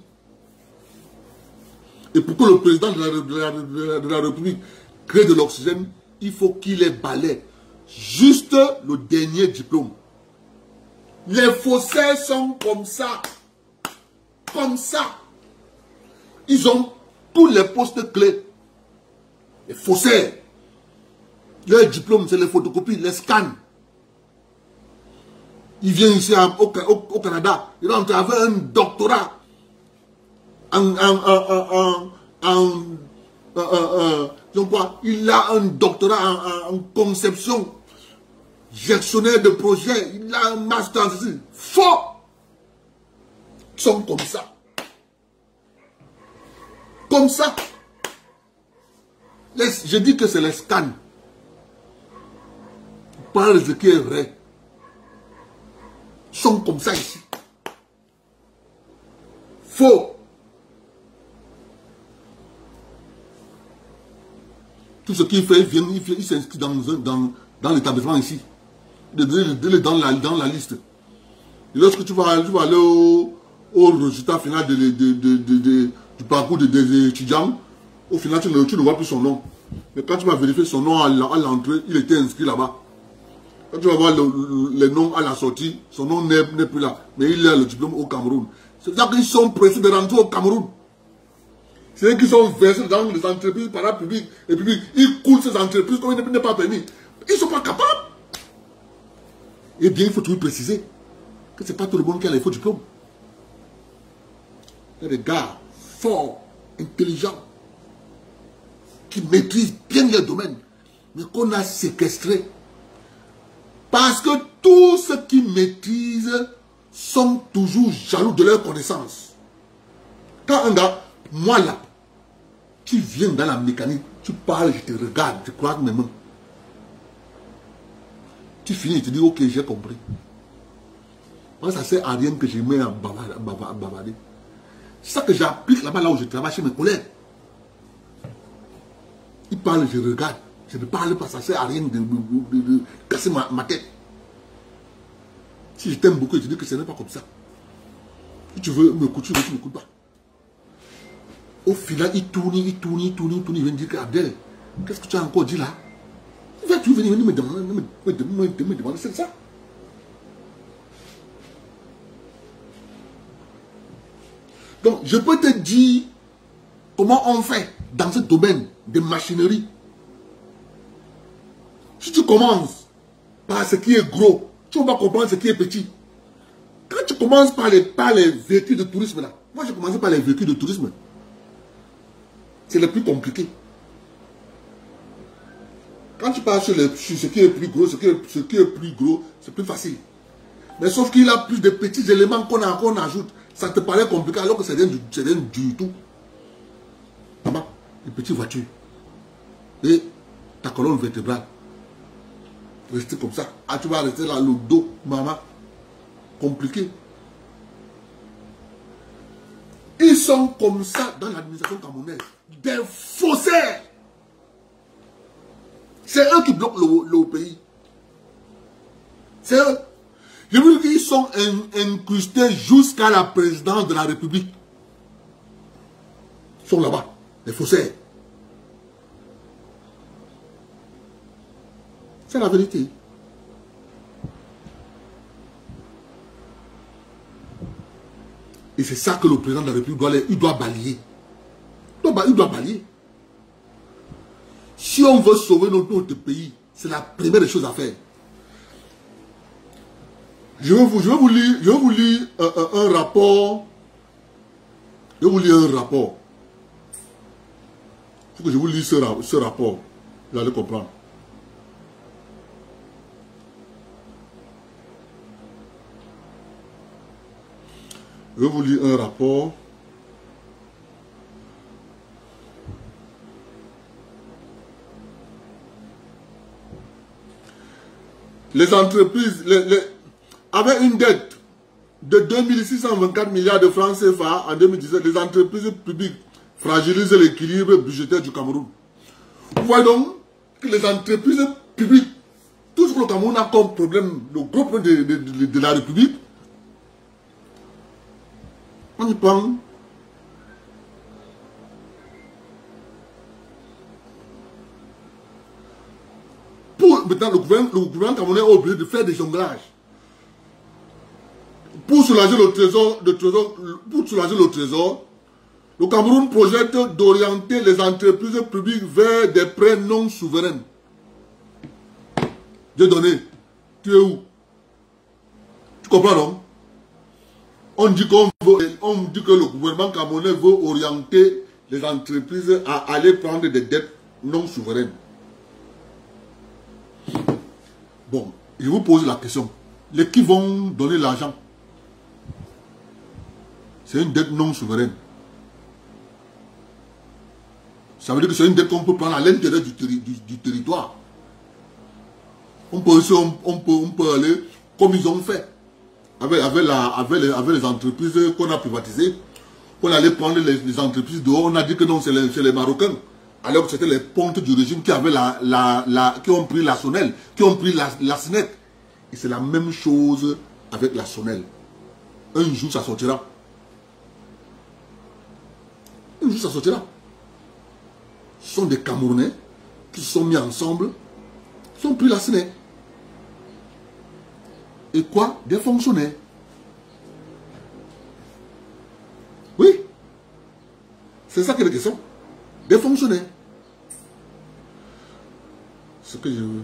Et pour que le président de la République crée de l'oxygène, il faut qu'il ait balai juste le dernier diplôme. Les faussaires sont comme ça. Comme ça. Ils ont tous les postes clés. Les faussaires. Leur diplôme, c'est les photocopies, les scans. Il vient ici au Canada. Il est en train d'avoir un doctorat il a un doctorat en conception, gestionnaire de projet, il a un master ici. Faux! Ils sont comme ça. Comme ça. Je dis que c'est les scans. Ils parlent de ce qui est vrai. Ils sont comme ça ici. Faux. Tout ce qu'il fait, il s'inscrit dans l'établissement ici. Il est dans la liste. Et lorsque tu vas aller au résultat final du parcours des étudiants, au final, tu ne vois plus son nom. Mais quand tu vas vérifier son nom à l'entrée, il était inscrit là-bas. Quand tu vas voir les noms à la sortie, son nom n'est plus là. Mais il a le diplôme au Cameroun. C'est-à-dire qu'ils sont pressés de rentrer au Cameroun. C'est eux qui sont versés dans les entreprises parapubliques et publiques. Ils coulent ces entreprises comme il n'est pas permis. Ils ne sont pas capables. Eh bien, il faut toujours préciser que ce n'est pas tout le monde qui a les faux diplômes. Il y a des gars forts, intelligents, qui maîtrisent bien leur domaine, mais qu'on a séquestrés. Parce que tous ceux qui maîtrisent sont toujours jaloux de leur connaissance. Quand un gars, moi là, tu viens dans la mécanique, tu parles, je te regarde, je crois mes mains. Tu finis, tu dis, ok, j'ai compris. Moi, ça ne sert à rien que je mets à bavarder. C'est ça que j'applique là-bas, là où je travaille chez mes collègues. Ils parlent, je regarde. Je ne parle pas, ça ne sert à rien de casser ma tête. Si je t'aime beaucoup, je te dis que ce n'est pas comme ça. Si tu veux m'écouter, tu ne m'écoutes pas. Au final, il tourne, il vient dire que Abdel, qu'est-ce que tu as encore dit là? Tu veux venir me demander, c'est ça? Donc, je peux te dire comment on fait dans ce domaine de machinerie. Si tu commences par ce qui est gros, tu vas pas comprendre ce qui est petit. Quand tu commences par les véhicules de tourisme là, moi j'ai commencé par les véhicules de tourisme. C'est le plus compliqué. Quand tu parles sur ce qui est plus gros, ce qui est plus gros, c'est plus facile. Mais sauf qu'il a plus de petits éléments qu'on ajoute. Ça te paraît compliqué alors que c'est rien du tout. Maman, les petites voitures. Et ta colonne vertébrale. Rester comme ça. Ah, tu vas rester là, le dos, maman. Compliqué. Ils sont comme ça dans l'administration camerounaise. Des faussaires. C'est eux qui bloquent le pays. C'est eux. Je veux dire qu'ils sont incrustés jusqu'à la présidence de la République. Ils sont là-bas, les faussaires. C'est la vérité. Et c'est ça que le président de la République doit balayer. Il doit balayer. Si on veut sauver notre pays, c'est la première des choses à faire. Je vais vous lire un rapport. Je vais vous lire un rapport. Il faut que je vous lise ce rapport. Vous allez comprendre. Je vais vous lire un rapport. Les entreprises avaient une dette de 2624 milliards de francs CFA en 2017. Les entreprises publiques fragilisent l'équilibre budgétaire du Cameroun. Vous voyez donc que les entreprises publiques, tout ce que le Cameroun a comme problème, le gros problème de la République, on y prend maintenant, le gouvernement camerounais est obligé de faire des jonglages. Pour soulager le trésor, le Cameroun projette d'orienter les entreprises publiques vers des prêts non souverains. J'ai donné. Tu es où? Tu comprends, non? On dit que le gouvernement camerounais veut orienter les entreprises à aller prendre des dettes non souveraines. Bon, je vous pose la question. Les qui vont donner l'argent? C'est une dette non souveraine. Ça veut dire que c'est une dette qu'on peut prendre à l'intérieur du territoire. On peut aller comme ils ont fait avec les entreprises qu'on a privatisées. On allait prendre les entreprises dehors. On a dit que non, c'est les Marocains. Alors que c'était les pontes du régime qui avaient qui ont pris la Sonel, qui ont pris la SNEC. Et c'est la même chose avec la Sonel. Un jour, ça sortira. Un jour, ça sortira. Ce sont des Camerounais qui se sont mis ensemble, qui ont pris la SNEC. Et quoi? Des fonctionnaires. Oui. C'est ça qui est la question. Des fonctionnaires. Ce que je veux.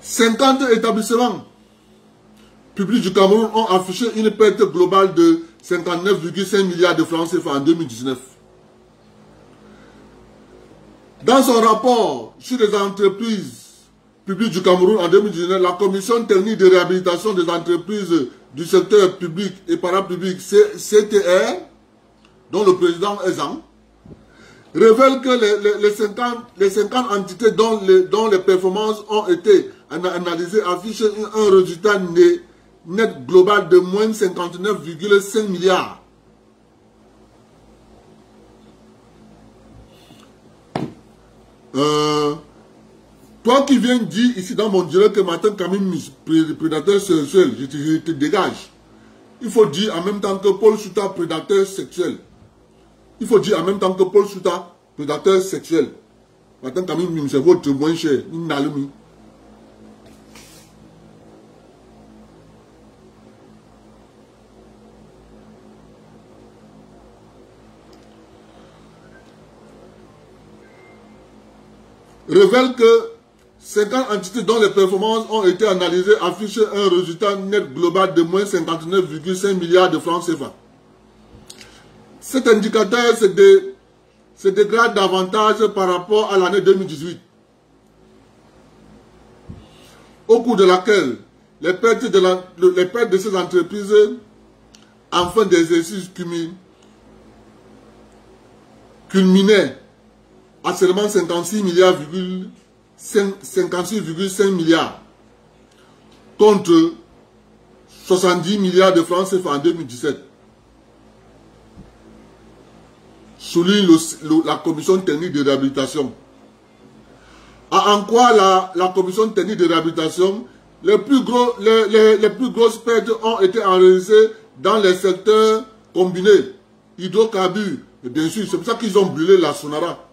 « 50 établissements publics du Cameroun ont affiché une perte globale de 59,5 milliards de francs CFA en 2019. Dans son rapport sur les entreprises publiques du Cameroun en 2019, la Commission technique de réhabilitation des entreprises du secteur public et parapublic CTR, dont le président est Zang, révèle que les 50 entités dont les performances ont été analysées affichent un résultat net global de moins 59,5 milliards. Toi qui viens dire ici dans mon direct que matin Camille prédateur sexuel, je te dégage. Il faut dire en même temps que Paul Souta prédateur sexuel. Il faut dire en même temps que Paul Souta prédateur sexuel. Matin Camille c'est votre moins cher. Révèle que 50 entités dont les performances ont été analysées affichent un résultat net global de moins 59,5 milliards de francs CFA. Cet indicateur se dégrade davantage par rapport à l'année 2018, au cours de laquelle les pertes de ces entreprises en fin d'exercice culminaient à seulement 56,5 milliards contre 70 milliards de francs CFA en 2017. Souligne la commission technique de réhabilitation. En quoi la commission technique de réhabilitation, les plus grosses pertes ont été enregistrées dans les secteurs combinés, hydrocarbures, et bien sûr, c'est pour ça qu'ils ont brûlé la Sonara.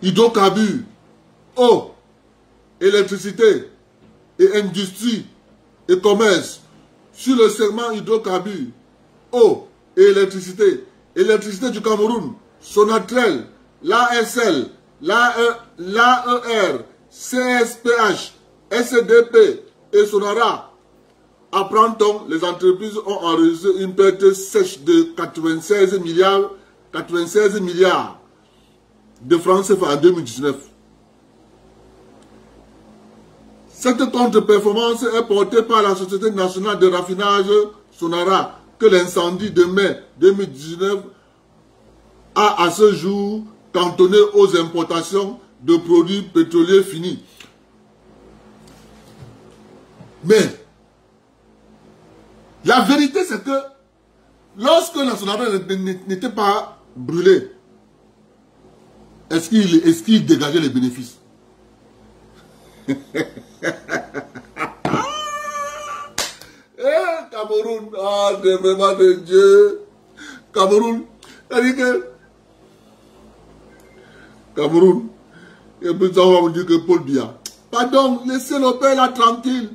Hydrocarbures, eau, électricité et industrie et commerce. Sur le segment hydrocarbures, eau et électricité, électricité du Cameroun, Sonatrel, l'ASL, l'AER, CSPH, SDP et Sonara. Apprend-on, les entreprises ont enregistré une perte sèche de 96 milliards de francs CFA en 2019. Cette contre-performance est portée par la Société nationale de raffinage Sonara, que l'incendie de mai 2019 a à ce jour cantonné aux importations de produits pétroliers finis. Mais la vérité, c'est que lorsque la Sonara n'était pas brûlée, est-ce qu'il dégageait les bénéfices? Cameroun, c'est vraiment de Dieu. Cameroun, c'est-à-dire que Cameroun. Et puis ça, on va vous dire que Paul Biya. Pardon, laissez le père là tranquille.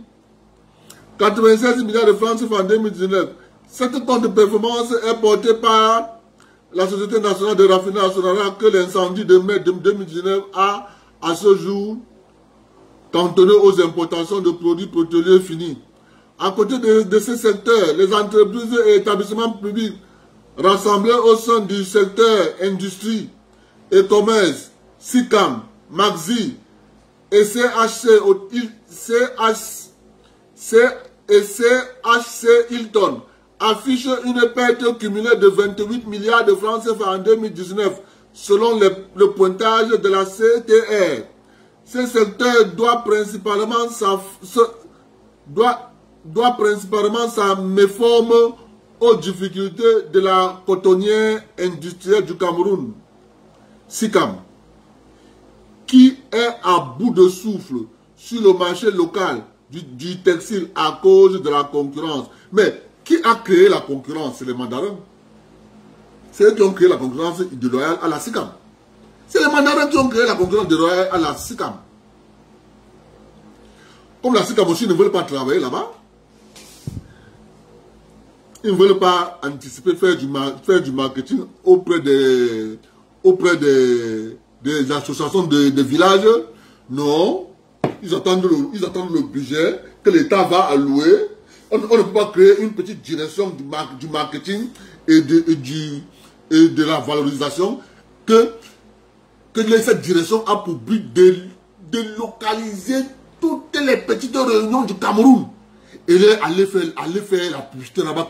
96 milliards de francs CFA en 2019. Cette compte de performance est portée par la Société nationale de raffinage que l'incendie de mai 2019 a, à ce jour, cantonné aux importations de produits pétroliers finis. À côté de ces secteurs, les entreprises et établissements publics rassemblés au sein du secteur industrie et commerce, SICAM, Maxi et CHC Hilton affichent une perte cumulée de 28 milliards de francs CFA en 2019 selon le pointage de la CTR. Ce secteur doit principalement sa méforme aux difficultés de la cotonnière industrielle du Cameroun, SICAM, qui est à bout de souffle sur le marché local du textile à cause de la concurrence. Mais qui a créé la concurrence? C'est les mandarins. C'est eux qui ont créé la concurrence déloyale à la SICAM. C'est les mandarins qui ont créé la concurrence déloyale à la SICAM. Comme la SICAM aussi ne veut pas travailler là-bas, ils ne veulent pas anticiper, faire du marketing auprès des associations de villages. Non, ils attendent le budget que l'État va allouer. On ne peut pas créer une petite direction du marketing et de la valorisation que cette direction a pour but de localiser toutes les petites réunions du Cameroun. Et là, aller faire la publicité là-bas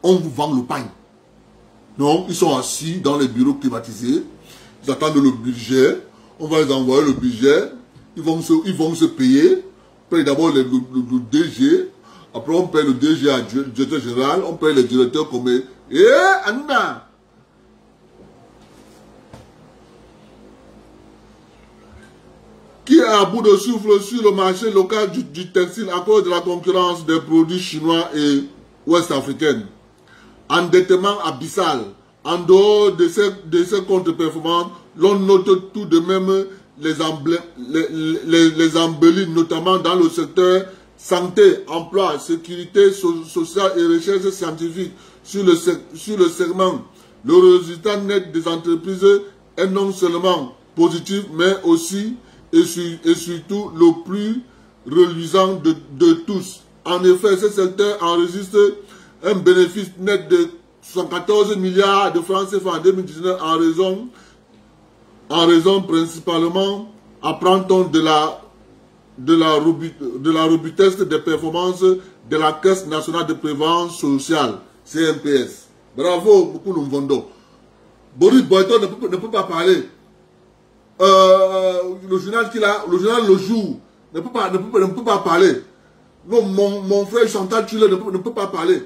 qu'on vous vend le pain. Non, ils sont assis dans les bureaux climatisés. Ils attendent le budget. On va les envoyer le budget. Ils vont se payer. On paye d'abord le DG. Après, on paye le DG à directeur général. On paye le directeur comme... Anna! Qui est à bout de souffle sur le marché local du textile à cause de la concurrence des produits chinois et ouest-africains. Endettement abyssal. En dehors de ces contre-performances, l'on note tout de même les embellis, notamment dans le secteur santé, emploi, sécurité sociale et recherche scientifique. Sur le segment, le résultat net des entreprises est non seulement positif, mais aussi et surtout le plus reluisant de tous. En effet, ce secteur enregistre un bénéfice net de 74 milliards de francs CFA en 2019 en raison principalement à prendre compte de la robustesse des performances de la Caisse nationale de prévoyance sociale, CNPS. Bravo, beaucoup nous vendons. Boris Boyton ne peut pas parler. Le journal qu'il a, le journal Le Jour, ne peut pas parler. Non, mon frère Chantal Tule ne peut pas parler.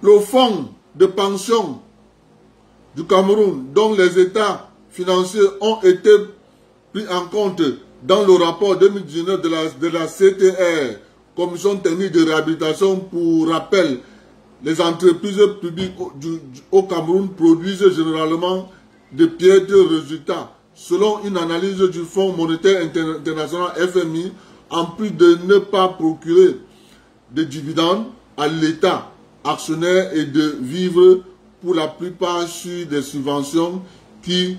Le fonds de pension du Cameroun, dont les états financiers ont été pris en compte dans le rapport 2019 de la CTR, Commission technique de réhabilitation. Pour rappel, les entreprises publiques au Cameroun produisent généralement de piètres résultats. Selon une analyse du Fonds monétaire international FMI, en plus de ne pas procurer de dividendes à l'État actionnaire et de vivre pour la plupart sur des subventions qui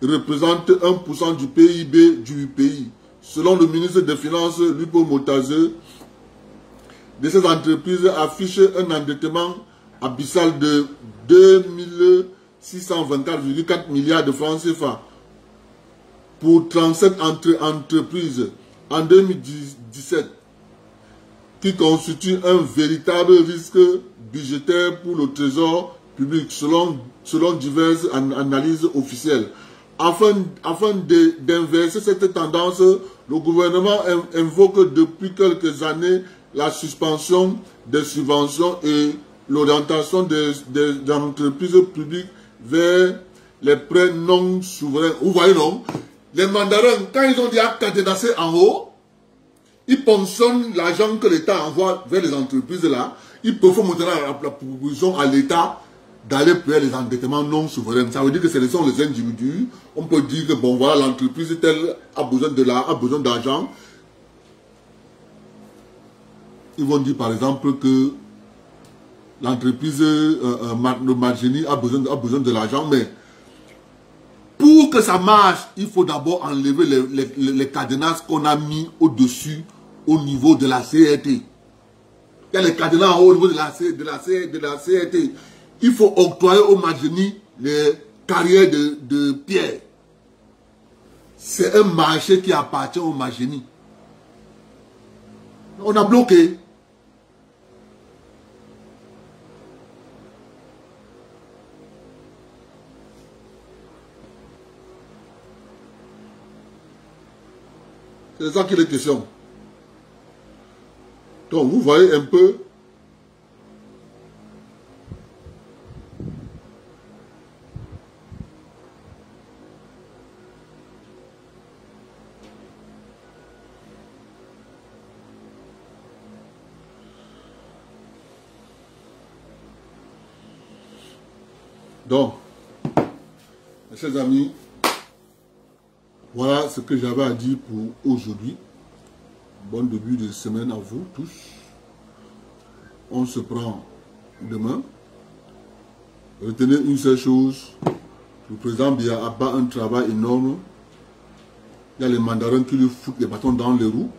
représentent 1% du PIB du pays. Selon le ministre des Finances, Lupo Motazé, de ces entreprises affichent un endettement abyssal de 2624,4 milliards de francs CFA pour 37 entreprises en 2017, qui constitue un véritable risque budgétaire pour le trésor public selon diverses analyses officielles. Afin d'inverser cette tendance, le gouvernement invoque depuis quelques années la suspension des subventions et l'orientation des entreprises publiques vers les prêts non souverains. Vous voyez, non? Les mandarins, quand ils ont dit à cadenasser en haut, Ils ponctionnent l'argent que l'État envoie vers les entreprises là. Ils peuvent maintenant la proposition à l'État d'aller payer les endettements non souverains. Ça veut dire que ce sont les individus. On peut dire que bon voilà, l'entreprise telle a besoin d'argent. Ils vont dire par exemple que l'entreprise Margeni a besoin de l'argent, mais pour que ça marche, il faut d'abord enlever les cadenas qu'on a mis au-dessus, au niveau de la CRT. Il y a les cadenas au niveau de la CRT. Il faut octroyer au Margeni les carrières de pierre. C'est un marché qui appartient au Margeni. On a bloqué. C'est ça qu'il est question. Donc, vous voyez un peu. Donc, mes chers amis, voilà ce que j'avais à dire pour aujourd'hui. Bon début de semaine à vous tous. On se prend demain. Retenez une seule chose. Le président Biya a pas un travail énorme. Il y a les mandarins qui lui foutent les bâtons dans les roues.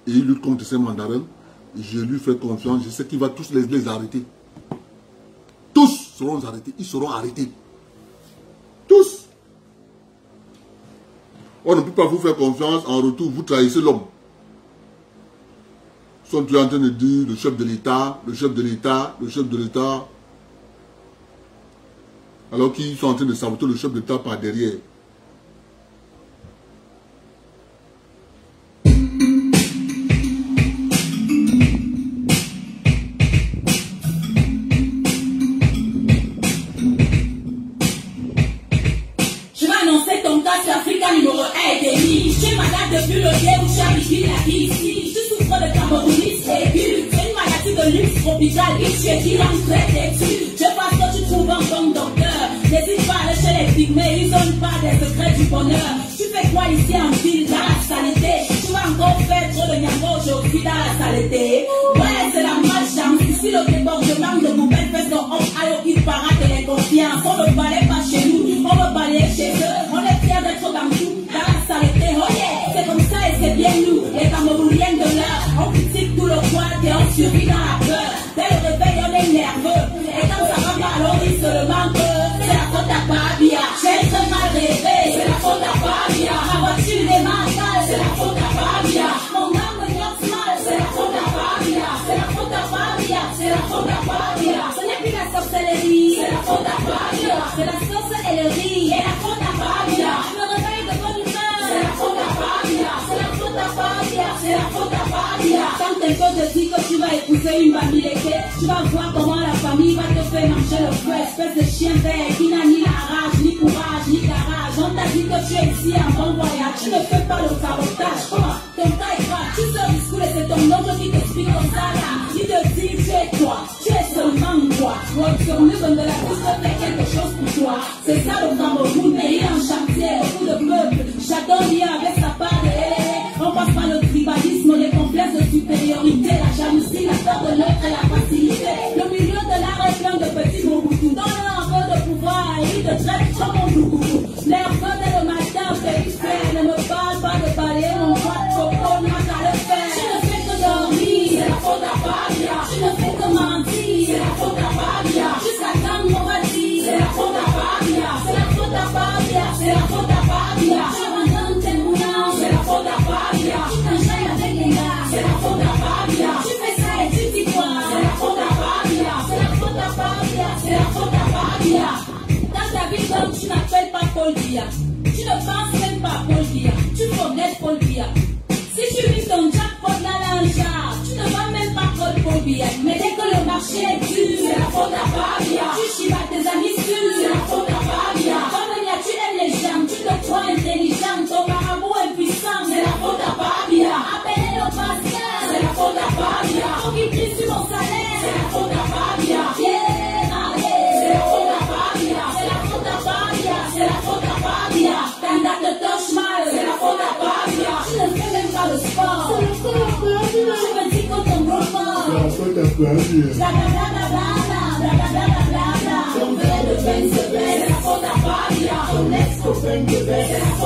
Et il lutte contre ces mandarins. Et je lui fais confiance. Je sais qu'il va tous les arrêter. Tous seront arrêtés. Ils seront arrêtés. Tous. On ne peut pas vous faire confiance, en retour, vous trahissez l'homme. Ils sont tous en train de dire le chef de l'État, le chef de l'État, le chef de l'État. Alors qu'ils sont en train de saboter le chef de l'État par derrière. Depuis le lieu où Charlie a dit ici, je souffre de camerouniste aigu. C'est une maladie de luxe tropicale, riche et qui en traite dessus. Je pense que tu trouves un bon docteur. N'hésite pas à aller chez les pygmées, ils donnent pas des secrets du bonheur. Tu fais quoi ici en ville, dans la saleté? Tu vas encore faire trop de niambo aujourd'hui dans la saleté. Ouais, c'est la malchance. Ici le débordement de poubelles fait son homme ayo qui parade de l'inconfiance. On ne balaye pas chez nous, on veut balayer chez eux. On est fiers d'être dans tout, dans la saleté. Oh yeah! C'est comme ça et c'est bien nous, les Camerounais de l'heure. On critique tout le poids et on survit dans la peur. Dès le réveil, on est nerveux. Et quand ça va mal, on dit seulement que c'est la faute à Fabia. J'ai très mal rêvé, c'est la faute à Fabia. Ma voiture est mal, c'est la faute à Fabia. Mon âme me danse mal, c'est la faute à Fabia. C'est la faute à Fabia, c'est la faute à Fabia. Ce n'est plus la sorcellerie, c'est la faute à Fabia. C'est la sorcellerie et la faute à Fabia. Je me réveille de bonne humeur, c'est la faute à Fabia. C'est la faute à Fabia, c'est la faute à Fabia. Quand quelqu'un te dit que tu vas épouser une bamileke, tu vas voir comment la famille va te faire manger le feu. Espèce de chien vert qui n'a ni la rage, ni courage, ni garage. On t'a dit que tu es ici en bon voyage, tu ne fais pas le sabotage. Comment? Ton cas est grave, tu sors du school et c'est ton oncle qui t'explique comme ça là. Il te dit tu es toi, tu es seulement toi. Sur nous donne de la pousse de faire quelque chose pour toi. C'est ça le Cameroun, pays en chantier, beaucoup de peuples. Chacun vient avec sa part de on passe par le tribalisme, les complexes de supériorité, la jalousie, la peur de l'autre et la facilité. Le milieu de l'art est plein de petits mots-boutous. Donne-leur un peu de pouvoir et ils te traitent comme mon dougou. L'air feu dès le matin, pays fait. Ne me parle pas de balayer mon boîte de coco, n'a qu'à le faire. Tu ne fais que dormir, c'est la faute à Fabia. Tu ne fais que mentir, c'est la faute à Fabia. Jusqu'à quand on va dire, c'est la faute à Fabia. C'est la faute à Fabia, c'est la faute à Fabia. Je m'entends tes moulins, c'est la faute à Fabia. Tu t'enchaînes avec les gars, c'est la faute à Fabia. Tu fais ça et tu dis quoi, c'est la faute à Fabia. C'est la faute à Fabia, c'est la faute à Fabia. Dans ta vie, donc, tu n'appelles pas Paul Biya. Tu ne penses même pas à Paul Biya. Tu forgets Paul Biya. Si tu vis ton jackpot là, tu ne vas même pas Paul Biya. Mais dès que le marché est dur, c'est la faute à Fabia. Tu chivas tes amis sûrs, c'est la faute à Fabia. Comme tu aimes les gens, tu te crois intelligent, ton marabout impuissant, c'est la faute à Fabia. Appelle Ton verre de vin se baisse, la faute à Fabia. Ton ex-copain te baisse,